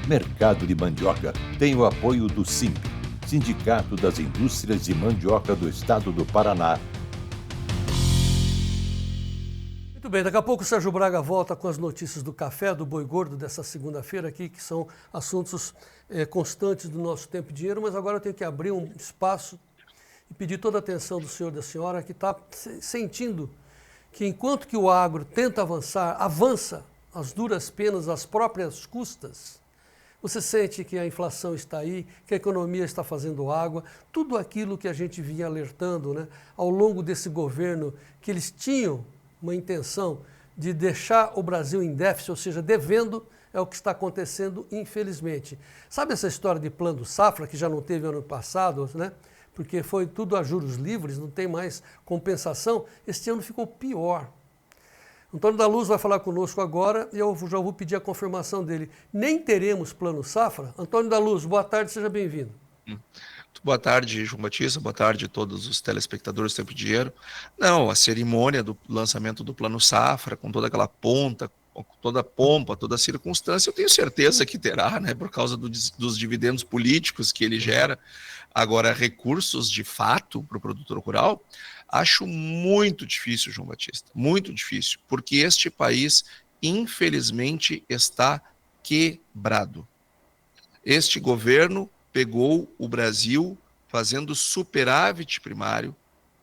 Mercado de mandioca tem o apoio do SIMP, Sindicato das Indústrias de Mandioca do Estado do Paraná. Muito bem, daqui a pouco o Sérgio Braga volta com as notícias do café, do boi gordo dessa segunda-feira aqui, que são assuntos constantes do nosso Tempo e Dinheiro, mas agora eu tenho que abrir um espaço e pedir toda a atenção do senhor e da senhora que está sentindo que enquanto que o agro tenta avançar, avança às duras penas, às próprias custas. Você sente que a inflação está aí, que a economia está fazendo água, tudo aquilo que a gente vinha alertando, né, ao longo desse governo, que eles tinham uma intenção de deixar o Brasil em déficit, ou seja, devendo, é o que está acontecendo, infelizmente. Sabe essa história de plano safra, que já não teve ano passado, né? Porque foi tudo a juros livres, não tem mais compensação? Este ano ficou pior. Antônio da Luz vai falar conosco agora e eu já vou pedir a confirmação dele. Nem teremos plano safra? Antônio da Luz, boa tarde, seja bem-vindo. Boa tarde, João Batista, boa tarde a todos os telespectadores do Tempo e Dinheiro. Não, a cerimônia do lançamento do plano safra, com toda aquela ponta, com toda a pompa, toda a circunstância, eu tenho certeza que terá, né, por causa dos dividendos políticos que ele gera. Agora, recursos de fato para o produtor rural, acho muito difícil, João Batista, muito difícil, porque este país, infelizmente, está quebrado. Este governo pegou o Brasil fazendo superávit primário,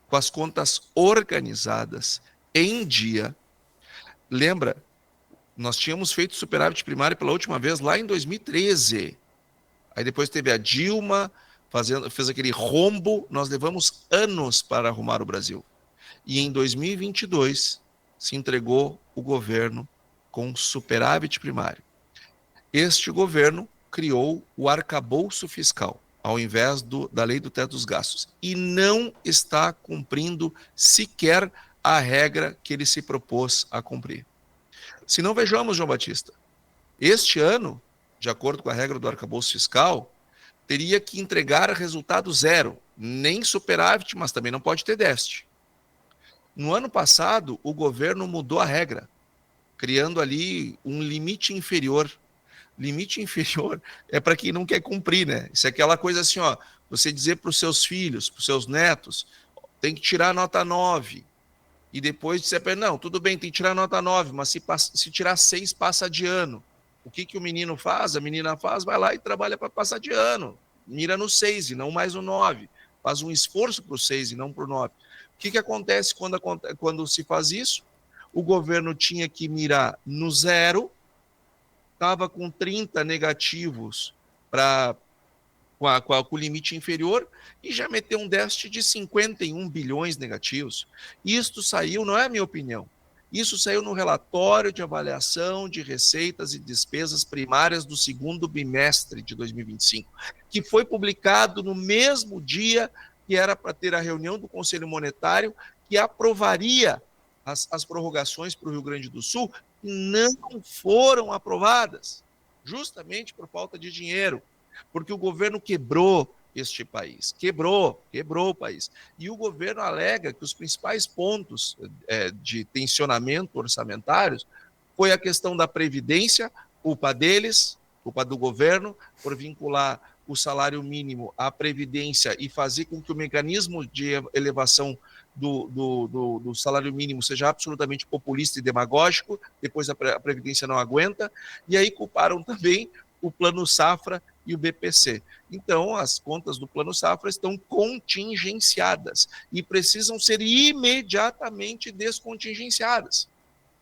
com as contas organizadas, em dia. Lembra, nós tínhamos feito superávit primário pela última vez lá em 2013. Aí depois teve a Dilma, fez aquele rombo, nós levamos anos para arrumar o Brasil. E em 2022 se entregou o governo com superávit primário. Este governo criou o arcabouço fiscal, ao invés da lei do teto dos gastos, e não está cumprindo sequer a regra que ele se propôs a cumprir. Se não, vejamos, João Batista, este ano, de acordo com a regra do arcabouço fiscal, teria que entregar resultado zero, nem superávit, mas também não pode ter déficit. No ano passado, o governo mudou a regra, criando ali um limite inferior. Limite inferior é para quem não quer cumprir, né? Isso é aquela coisa assim, ó, você dizer para os seus filhos, para os seus netos, tem que tirar nota 9. E depois dizer para ele, não, tudo bem, tem que tirar nota 9, mas se tirar 6, passa de ano. O que o menino faz? A menina faz, vai lá e trabalha para passar de ano. Mira no 6 e não mais no 9. Faz um esforço para o 6 e não para o 9. O que acontece quando se faz isso? O governo tinha que mirar no 0, estava com 30 negativos com o limite inferior e já meteu um déficit de 51 bilhões negativos. Isto saiu, não é a minha opinião, isso saiu no relatório de avaliação de receitas e despesas primárias do segundo bimestre de 2025, que foi publicado no mesmo dia que era para ter a reunião do Conselho Monetário, que aprovaria as prorrogações para o Rio Grande do Sul, que não foram aprovadas, justamente por falta de dinheiro, porque o governo quebrou este país, quebrou o país. E o governo alega que os principais pontos de tensionamento orçamentários foi a questão da Previdência, culpa deles, culpa do governo, por vincular o salário mínimo à Previdência e fazer com que o mecanismo de elevação do salário mínimo seja absolutamente populista e demagógico, depois a Previdência não aguenta, e aí culparam também o Plano Safra e o BPC. Então, as contas do Plano Safra estão contingenciadas e precisam ser imediatamente descontingenciadas,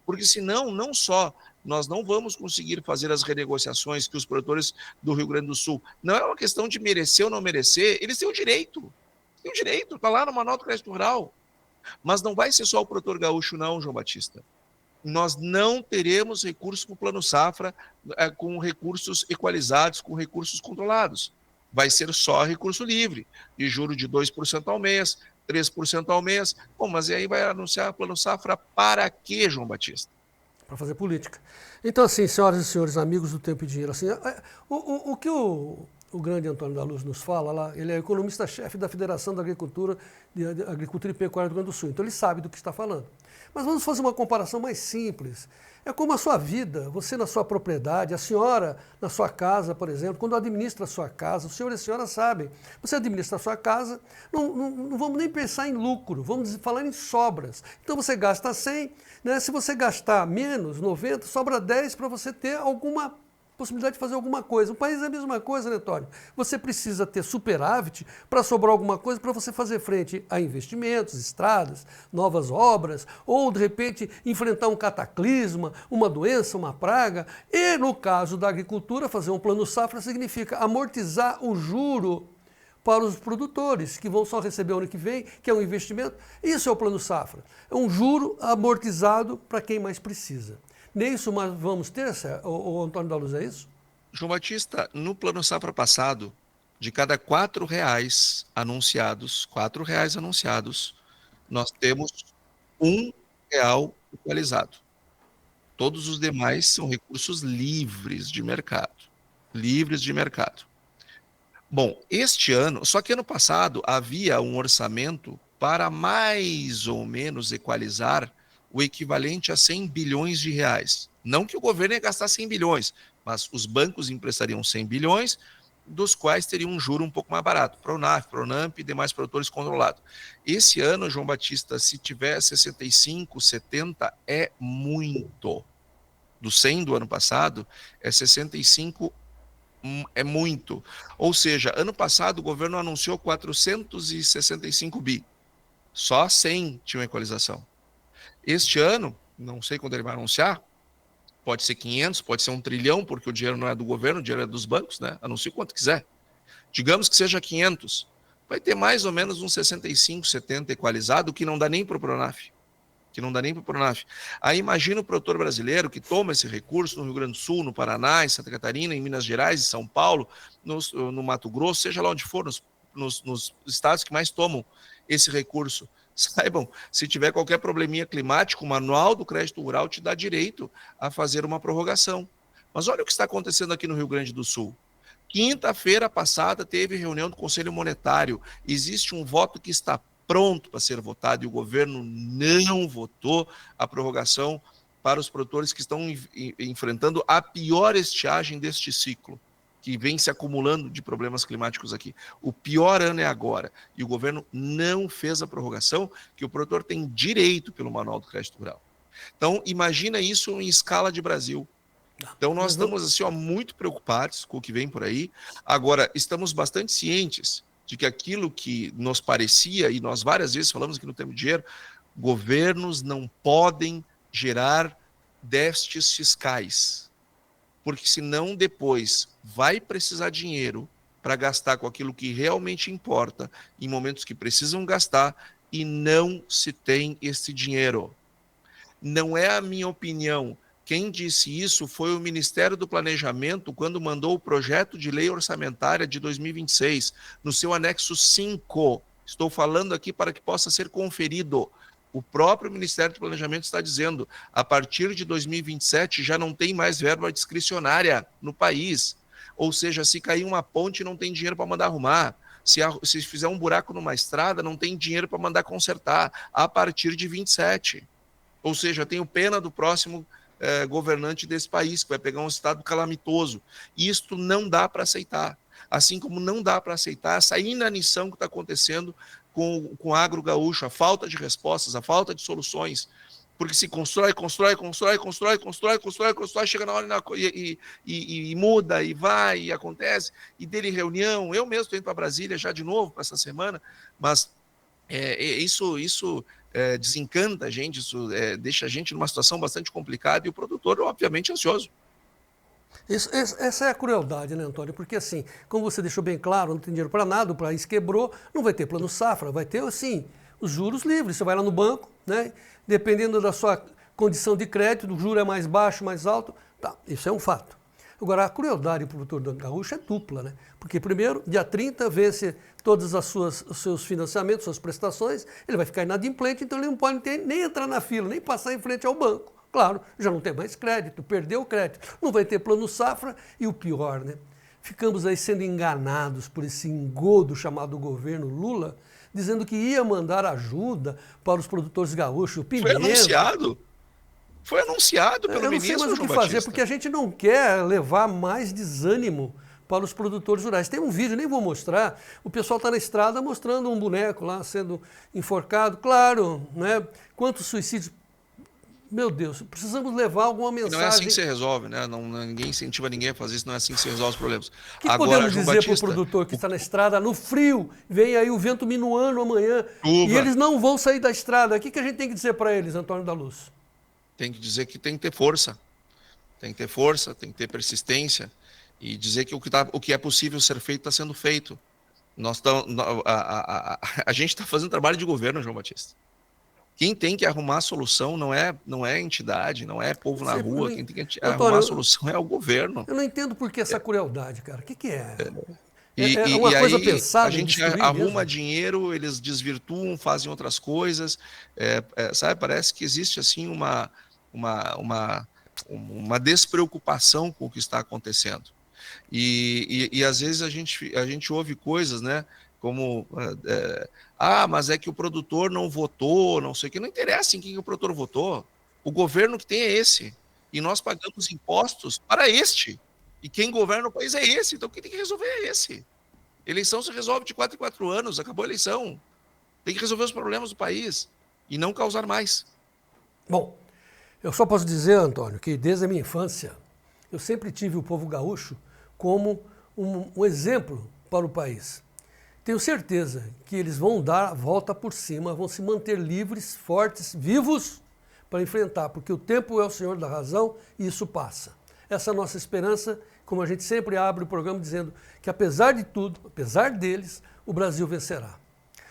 porque senão, não só nós não vamos conseguir fazer as renegociações que os produtores do Rio Grande do Sul, não é uma questão de merecer ou não merecer, eles têm o direito, está lá no Manual do Crédito Rural, mas não vai ser só o produtor gaúcho não, João Batista. Nós não teremos recursos para o Plano Safra com recursos equalizados, com recursos controlados. Vai ser só recurso livre, de juro de 2% ao mês, 3% ao mês. Bom, mas e aí vai anunciar o Plano Safra para quê, João Batista? Para fazer política. Então, assim, senhoras e senhores, amigos do Tempo e Dinheiro, assim, o que o grande Antônio da Luz nos fala lá, ele é economista-chefe da Federação da Agricultura e Pecuária do Rio Grande do Sul, então ele sabe do que está falando. Mas vamos fazer uma comparação mais simples. É como a sua vida, você na sua propriedade, a senhora na sua casa, por exemplo, quando administra a sua casa, o senhor e a senhora sabem, você administra a sua casa, não vamos nem pensar em lucro, vamos falar em sobras. Então você gasta 100, né? Se você gastar menos, 90, sobra 10 para você ter alguma possibilidade de fazer alguma coisa. O país é a mesma coisa, né, Antônio? Você precisa ter superávit para sobrar alguma coisa para você fazer frente a investimentos, estradas, novas obras, ou, de repente, enfrentar um cataclisma, uma doença, uma praga. E, no caso da agricultura, fazer um plano safra significa amortizar o juro para os produtores, que vão só receber o ano que vem, que é um investimento. Isso é o plano safra. É um juro amortizado para quem mais precisa. Nem isso mas vamos ter, o Antônio da Luz, é isso? João Batista, no Plano Safra passado, de cada R$ anunciados, nós temos R$ 1 equalizado. Todos os demais são recursos livres de mercado. Bom, este ano, só que ano passado havia um orçamento para mais ou menos equalizar o equivalente a 100 bilhões de reais. Não que o governo ia gastar 100 bilhões, mas os bancos emprestariam 100 bilhões, dos quais teriam um juro um pouco mais barato, Pronaf, Pronamp e demais produtores controlados. Esse ano, João Batista, se tiver 65, 70, é muito. Do 100 do ano passado, é 65 É muito. Ou seja, ano passado o governo anunciou 465 bi. Só 100 tinham equalização. Este ano, não sei quando ele vai anunciar, pode ser 500, pode ser 1 trilhão, porque o dinheiro não é do governo, o dinheiro é dos bancos, né? Anuncie quanto quiser. Digamos que seja 500. Vai ter mais ou menos uns 65, 70 equalizado, que não dá nem para o Pronaf. Aí imagina o produtor brasileiro que toma esse recurso no Rio Grande do Sul, no Paraná, em Santa Catarina, em Minas Gerais, em São Paulo, no Mato Grosso, seja lá onde for, nos estados que mais tomam esse recurso. Saibam, se tiver qualquer probleminha climático, o Manual do Crédito Rural te dá direito a fazer uma prorrogação. Mas olha o que está acontecendo aqui no Rio Grande do Sul. Quinta-feira passada teve reunião do Conselho Monetário. Existe um voto que está pronto para ser votado e o governo não votou a prorrogação para os produtores que estão enfrentando a pior estiagem deste ciclo, que vem se acumulando de problemas climáticos aqui. O pior ano é agora. E o governo não fez a prorrogação que o produtor tem direito pelo Manual do Crédito Rural. Então, imagina isso em escala de Brasil. Então, nós estamos assim, muito preocupados com o que vem por aí. Agora, estamos bastante cientes de que aquilo que nos parecia, e nós várias vezes falamos aqui no Tempo de Dinheiro, governos não podem gerar déficits fiscais, porque senão depois vai precisar dinheiro para gastar com aquilo que realmente importa, em momentos que precisam gastar, e não se tem esse dinheiro. Não é a minha opinião. Quem disse isso foi o Ministério do Planejamento quando mandou o projeto de lei orçamentária de 2026, no seu anexo 5. Estou falando aqui para que possa ser conferido. O próprio Ministério do Planejamento está dizendo, a partir de 2027 já não tem mais verba discricionária no país. Ou seja, se cair uma ponte não tem dinheiro para mandar arrumar. Se fizer um buraco numa estrada não tem dinheiro para mandar consertar a partir de 27. Ou seja, tenho pena do próximo governante desse país, que vai pegar um estado calamitoso. E isto não dá para aceitar. Assim como não dá para aceitar essa inanição que está acontecendo com o agro gaúcho, a falta de respostas, a falta de soluções. Porque se constrói, chega na hora e muda, e vai, e acontece, e dele reunião. Eu mesmo estou indo para Brasília já de novo para essa semana, mas isso desencanta a gente, isso deixa a gente numa situação bastante complicada e o produtor, obviamente, ansioso. Essa é a crueldade, né, Antônio? Porque assim, como você deixou bem claro, não tem dinheiro para nada, o país quebrou, não vai ter plano safra, vai ter, assim, os juros livres. Você vai lá no banco, né? Dependendo da sua condição de crédito, o juro é mais baixo, mais alto, tá, isso é um fato. Agora, a crueldade para o produtor gaúcho é dupla, né? Porque, primeiro, dia 30 vence todos os seus financiamentos, suas prestações, ele vai ficar inadimplente, então ele não pode nem entrar na fila, nem passar em frente ao banco. Claro, já não tem mais crédito, perdeu o crédito, não vai ter plano safra e o pior, né? Ficamos aí sendo enganados por esse engodo chamado governo Lula, dizendo que ia mandar ajuda para os produtores gaúchos. O Pimenta, Foi anunciado pelo ministro. Eu não sei mais o que fazer, porque a gente não quer levar mais desânimo para os produtores rurais. Tem um vídeo, nem vou mostrar, o pessoal está na estrada mostrando um boneco lá sendo enforcado. Claro, né? Quantos suicídios. Meu Deus, precisamos levar alguma mensagem. Não é assim que se resolve, né? Ninguém incentiva ninguém a fazer isso, não é assim que se resolve os problemas. O que podemos dizer para o produtor que está na estrada, no frio, vem aí o vento minuano amanhã, e eles não vão sair da estrada? O que a gente tem que dizer para eles, Antônio da Luz? Tem que dizer que tem que ter força. Tem que ter força, tem que ter persistência, e dizer que o que é possível ser feito está sendo feito. A gente está fazendo trabalho de governo, João Batista. Quem tem que arrumar a solução não é a entidade, não é povo na rua. Quem tem que arrumar a solução é o governo. Eu não entendo por que essa crueldade, cara. O que é? É uma coisa aí pensada. A gente arruma dinheiro, eles desvirtuam, fazem outras coisas. Sabe, parece que existe assim uma despreocupação com o que está acontecendo. E às vezes a gente ouve coisas, né? Como, mas é que o produtor não votou, não sei o que. Não interessa em quem o produtor votou. O governo que tem é esse. E nós pagamos impostos para este. E quem governa o país é esse. Então quem tem que resolver é esse. Eleição se resolve de 4 em 4 anos. Acabou a eleição. Tem que resolver os problemas do país. E não causar mais. Bom, eu só posso dizer, Antônio, que desde a minha infância, eu sempre tive o povo gaúcho como um exemplo para o país. Tenho certeza que eles vão dar a volta por cima, vão se manter livres, fortes, vivos para enfrentar, porque o tempo é o senhor da razão e isso passa. Essa é a nossa esperança, como a gente sempre abre o programa dizendo que apesar de tudo, apesar deles, o Brasil vencerá.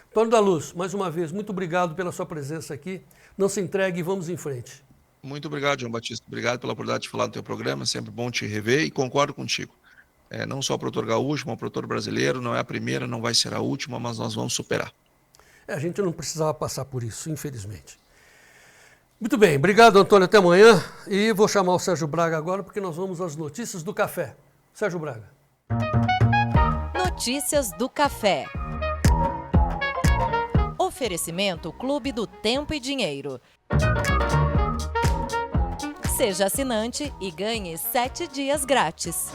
Antônio da Luz, mais uma vez, muito obrigado pela sua presença aqui. Não se entregue e vamos em frente. Muito obrigado, João Batista. Obrigado pela oportunidade de falar do teu programa. É sempre bom te rever e concordo contigo. Não só o produtor gaúcho, mas o produtor brasileiro. Não é a primeira, não vai ser a última, mas nós vamos superar. A gente não precisava passar por isso, infelizmente. Muito bem, obrigado, Antônio. Até amanhã. E vou chamar o Sérgio Braga agora, porque nós vamos às notícias do café. Sérgio Braga. Notícias do café. Oferecimento Clube do Tempo e Dinheiro. Seja assinante e ganhe 7 dias grátis.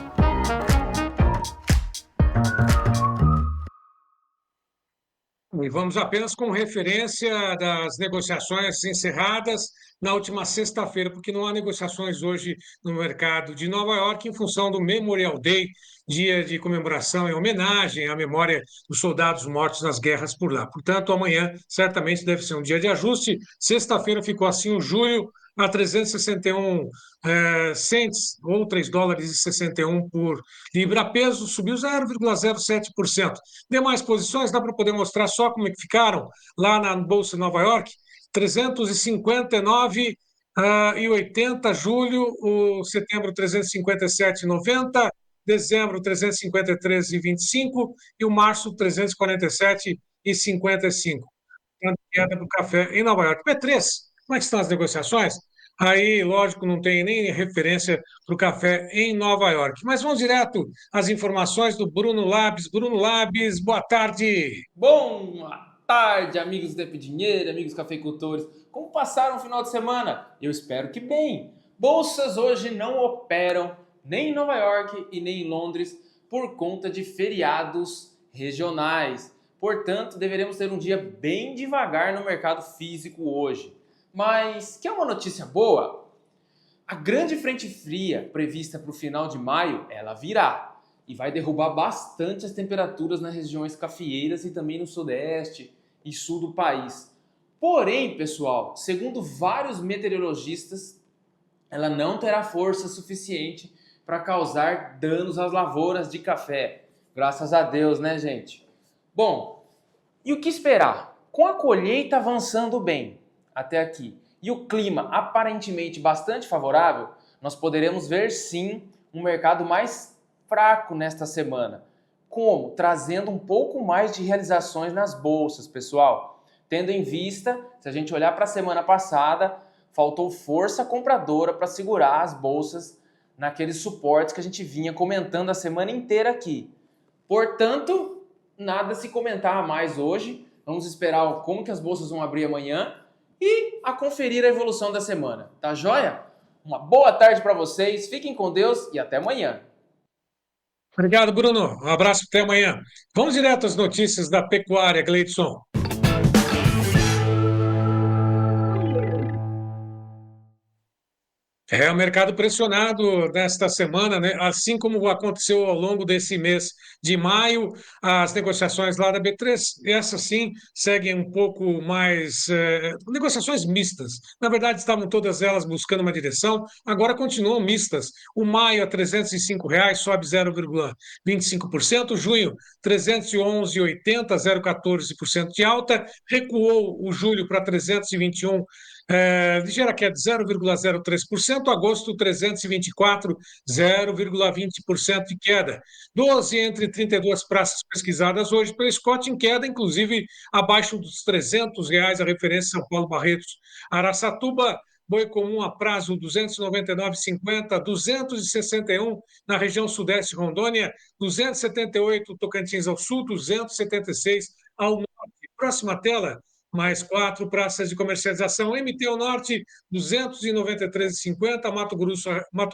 E vamos apenas com referência das negociações encerradas na última sexta-feira, porque não há negociações hoje no mercado de Nova York em função do Memorial Day, dia de comemoração em homenagem à memória dos soldados mortos nas guerras por lá. Portanto, amanhã certamente deve ser um dia de ajuste. Sexta-feira ficou assim o julho a 361 cents, ou 3 dólares e 61 por libra-peso, subiu 0,07%. Demais posições, dá para poder mostrar só como é que ficaram lá na Bolsa de Nova York, 359,80, julho, setembro 357,90, dezembro 353,25 e o março 347,55. Queda do café em Nova York. P3, como é que estão as negociações? Aí, lógico, não tem nem referência para o café em Nova York. Mas vamos direto às informações do Bruno Labs. Bruno Labs, boa tarde. Boa tarde, amigos do Tempo e Dinheiro, amigos cafeicultores. Como passaram o final de semana? Eu espero que bem. Bolsas hoje não operam nem em Nova York e nem em Londres por conta de feriados regionais. Portanto, deveremos ter um dia bem devagar no mercado físico hoje. Mas, quer uma notícia boa? A grande frente fria prevista para o final de maio, ela virá e vai derrubar bastante as temperaturas nas regiões cafeeiras e também no sudeste e sul do país. Porém, pessoal, segundo vários meteorologistas, ela não terá força suficiente para causar danos às lavouras de café. Graças a Deus, né, gente? Bom, e o que esperar? Com a colheita avançando bem até aqui e o clima aparentemente bastante favorável, nós poderemos ver sim um mercado mais fraco nesta semana. Como? Trazendo um pouco mais de realizações nas bolsas, pessoal. Tendo em vista, se a gente olhar para a semana passada, faltou força compradora para segurar as bolsas naqueles suportes que a gente vinha comentando a semana inteira aqui. Portanto, nada a se comentar a mais hoje. Vamos esperar como que as bolsas vão abrir amanhã e a conferir a evolução da semana. Tá joia? Uma boa tarde para vocês, fiquem com Deus e até amanhã. Obrigado, Bruno. Um abraço, até amanhã. Vamos direto às notícias da pecuária, Gleidson. O mercado pressionado nesta semana, né? Assim como aconteceu ao longo desse mês de maio, as negociações lá da B3, essas sim seguem um pouco mais, negociações mistas. Na verdade, estavam todas elas buscando uma direção, agora continuam mistas. O maio a R$ 305,00, sobe 0,25%, junho R$ 311,80, 0,14% de alta, recuou o julho para 321, ligeira queda de 0,03%, agosto 324, 0,20% de queda. 12 entre 32 praças pesquisadas hoje pelo Scott em queda, inclusive abaixo dos R$ 300,00 a referência São Paulo Barretos. Araçatuba, boi comum a prazo 299,50, 261 na região sudeste Rondônia, 278 Tocantins ao sul, 276 ao norte. Próxima tela. Mais 4 praças de comercialização. MT ao norte, 293,50. Mato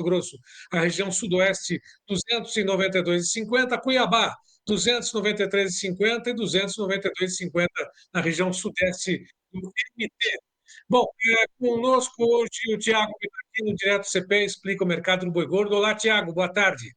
Grosso, a região sudoeste, 292,50. Cuiabá, 293,50 e 292,50 na região sudeste do MT. Bom, conosco hoje o Tiago aqui no Direto CP explica o mercado do boi gordo. Olá, Tiago, boa tarde.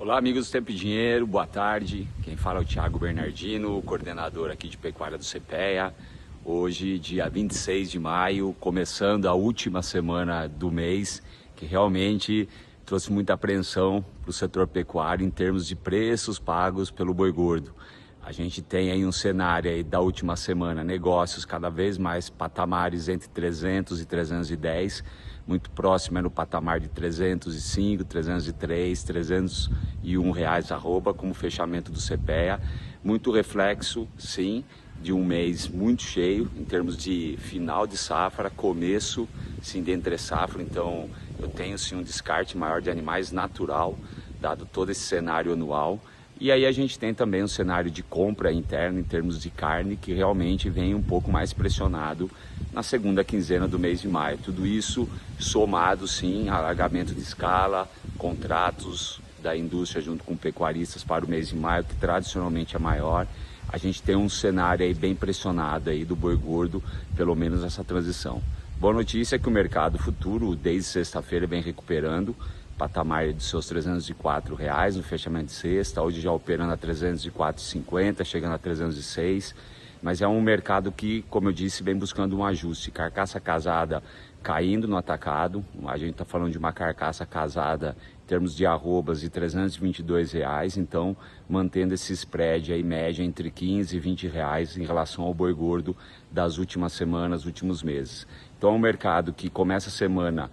Olá, amigos do Tempo e Dinheiro, boa tarde. Quem fala é o Thiago Bernardino, coordenador aqui de pecuária do CPEA. Hoje, dia 26 de maio, começando a última semana do mês, que realmente trouxe muita apreensão para o setor pecuário em termos de preços pagos pelo boi gordo. A gente tem aí um cenário aí da última semana, negócios cada vez mais patamares entre 300 e 310, muito próximo é no patamar de 305, 303, 301 reais arroba, como fechamento do CPEA. Muito reflexo, sim, de um mês muito cheio em termos de final de safra, começo, sim, de entre safra. Então, eu tenho, sim, um descarte maior de animais natural, dado todo esse cenário anual. E aí a gente tem também um cenário de compra interna em termos de carne, que realmente vem um pouco mais pressionado na segunda quinzena do mês de maio. Tudo isso somado, sim, a alargamento de escala, contratos da indústria junto com pecuaristas para o mês de maio, que tradicionalmente é maior. A gente tem um cenário aí bem pressionado aí do boi gordo, pelo menos nessa transição. Boa notícia é que o mercado futuro, desde sexta-feira, vem recuperando patamar dos seus R$304 no fechamento de sexta, hoje já operando a R$304,50, chegando a 306, mas é um mercado que, como eu disse, vem buscando um ajuste. Carcaça casada caindo no atacado, a gente está falando de uma carcaça casada em termos de arrobas de R$322, então mantendo esse spread aí média entre R$15 e R$20 em relação ao boi gordo das últimas semanas, últimos meses. Então é um mercado que começa a semana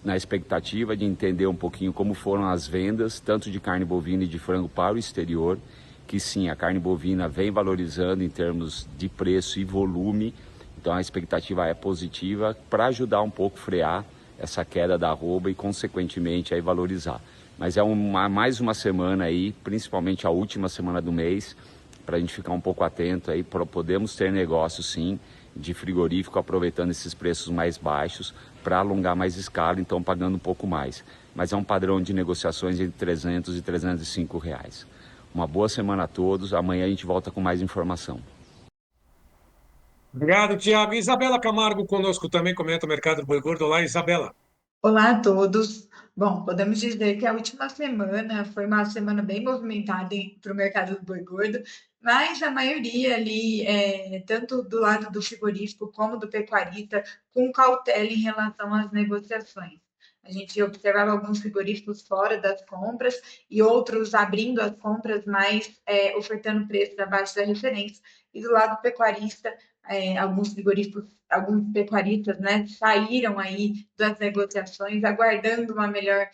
na expectativa de entender um pouquinho como foram as vendas, tanto de carne bovina e de frango para o exterior, que sim, a carne bovina vem valorizando em termos de preço e volume, então a expectativa é positiva para ajudar um pouco a frear essa queda da arroba e consequentemente aí valorizar. Mas é mais uma semana aí, principalmente a última semana do mês, para a gente ficar um pouco atento aí, podemos ter negócio sim, de frigorífico aproveitando esses preços mais baixos para alongar mais escala, então pagando um pouco mais. Mas é um padrão de negociações entre 300 e 305 reais. Uma boa semana a todos, amanhã a gente volta com mais informação. Obrigado, Tiago. Isabela Camargo conosco também comenta o mercado do boi gordo. Olá, Isabela. Olá a todos. Bom, podemos dizer que a última semana foi uma semana bem movimentada para o mercado do boi gordo, mas a maioria ali, tanto do lado do frigorífico como do pecuarista, com cautela em relação às negociações. A gente observava alguns frigoríficos fora das compras e outros abrindo as compras, mas ofertando preços abaixo da referência. E do lado pecuarista, alguns frigoríficos, alguns pecuaristas, né, saíram aí das negociações, aguardando uma melhor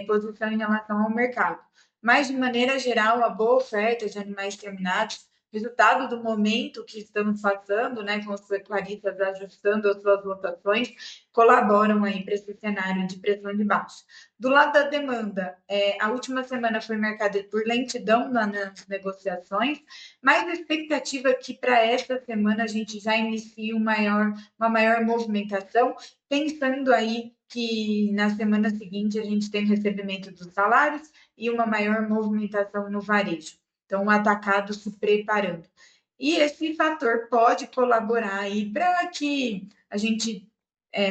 posição em relação ao mercado. Mas, de maneira geral, a boa oferta de animais terminados, resultado do momento que estamos passando, né, com os pecuaristas ajustando as suas lotações, colaboram aí para esse cenário de pressão de baixa. Do lado da demanda, a última semana foi marcada por lentidão nas negociações, mas a expectativa é que para esta semana a gente já inicie uma maior movimentação, pensando aí que na semana seguinte a gente tem recebimento dos salários e uma maior movimentação no varejo. Então, o atacado se preparando. E esse fator pode colaborar aí para que a gente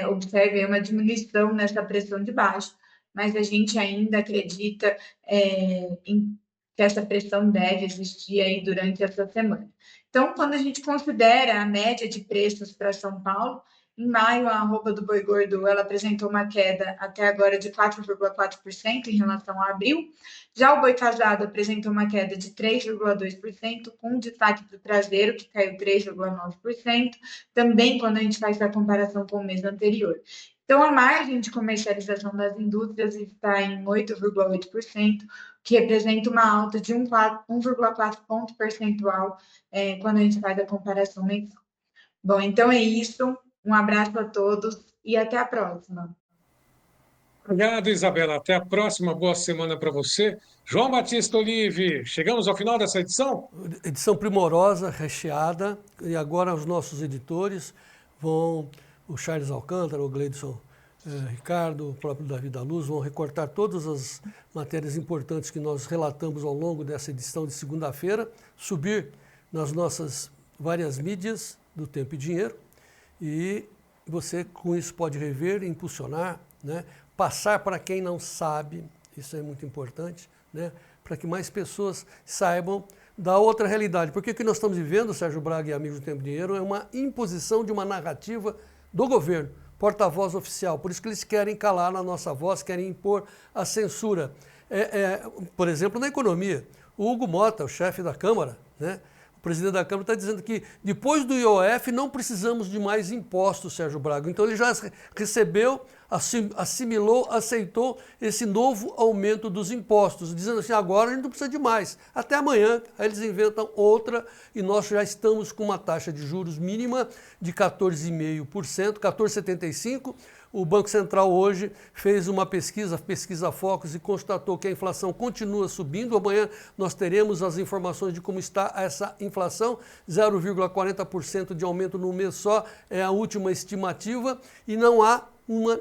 observe uma diminuição nessa pressão de baixa, mas a gente ainda acredita que essa pressão deve existir aí durante essa semana. Então, quando a gente considera a média de preços para São Paulo, em maio, a arroba do boi gordo ela apresentou uma queda até agora de 4,4% em relação a abril. Já o boi casado apresentou uma queda de 3,2%, com destaque para o traseiro, que caiu 3,9%, também quando a gente faz a comparação com o mês anterior. Então, a margem de comercialização das indústrias está em 8,8%, que representa uma alta de 1,4 ponto percentual quando a gente faz a comparação mensal. Bom, então é isso. Um abraço a todos e até a próxima. Obrigado, Isabela. Até a próxima. Boa semana para você. João Batista Olive, chegamos ao final dessa edição? Edição primorosa, recheada. E agora os nossos editores vão, o Charles Alcântara, o Gleidson Ricardo, o próprio Davi da Luz, vão recortar todas as matérias importantes que nós relatamos ao longo dessa edição de segunda-feira, subir nas nossas várias mídias do Tempo e Dinheiro. E você, com isso, pode rever, impulsionar, né? Passar para quem não sabe, isso é muito importante, né? para que mais pessoas saibam da outra realidade. Porque o que nós estamos vivendo, Sérgio Braga e amigos do Tempo e Dinheiro, é uma imposição de uma narrativa do governo, porta-voz oficial. Por isso que eles querem calar a nossa voz, querem impor a censura. Por exemplo, na economia, o Hugo Mota, o chefe da Câmara, né? O presidente da Câmara está dizendo que depois do IOF não precisamos de mais impostos, Sérgio Braga. Então ele já recebeu, assimilou, aceitou esse novo aumento dos impostos, dizendo assim, agora a gente não precisa de mais. Até amanhã, aí eles inventam outra e nós já estamos com uma taxa de juros mínima de 14,5%, 14,75%. O Banco Central hoje fez uma pesquisa Focus, e constatou que a inflação continua subindo. Amanhã nós teremos as informações de como está essa inflação, 0,40% de aumento no mês só, é a última estimativa, e não há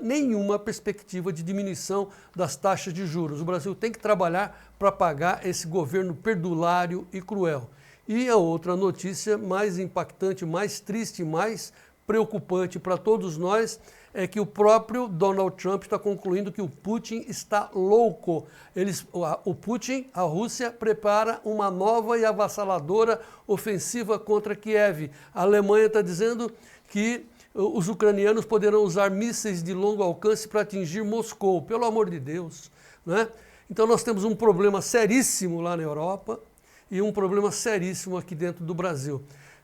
nenhuma perspectiva de diminuição das taxas de juros. O Brasil tem que trabalhar para pagar esse governo perdulário e cruel. E a outra notícia mais impactante, mais triste, mais preocupante para todos nós é que o próprio Donald Trump está concluindo que o Putin está louco. O Putin, a Rússia, prepara uma nova e avassaladora ofensiva contra Kiev. A Alemanha está dizendo que os ucranianos poderão usar mísseis de longo alcance para atingir Moscou. Pelo amor de Deus, né? Então nós temos um problema seríssimo lá na Europa e um problema seríssimo aqui dentro do Brasil.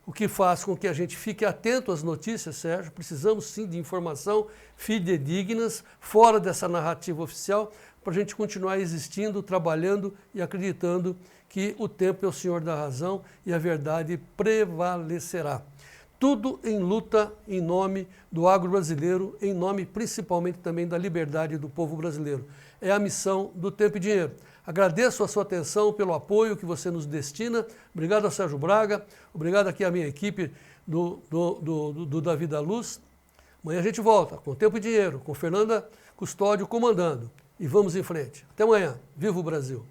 O que faz com que a gente fique atento às notícias, Sérgio. Precisamos sim de informação fidedignas, fora dessa narrativa oficial, para a gente continuar existindo, trabalhando e acreditando que o tempo é o senhor da razão e a verdade prevalecerá. Tudo em luta em nome do agro brasileiro, em nome principalmente também da liberdade do povo brasileiro. É a missão do Tempo e Dinheiro. Agradeço a sua atenção, pelo apoio que você nos destina. Obrigado a Sérgio Braga, obrigado aqui à minha equipe do Davi da Luz. Amanhã a gente volta com Tempo e Dinheiro, com Fernanda Custódio comandando. E vamos em frente. Até amanhã. Viva o Brasil!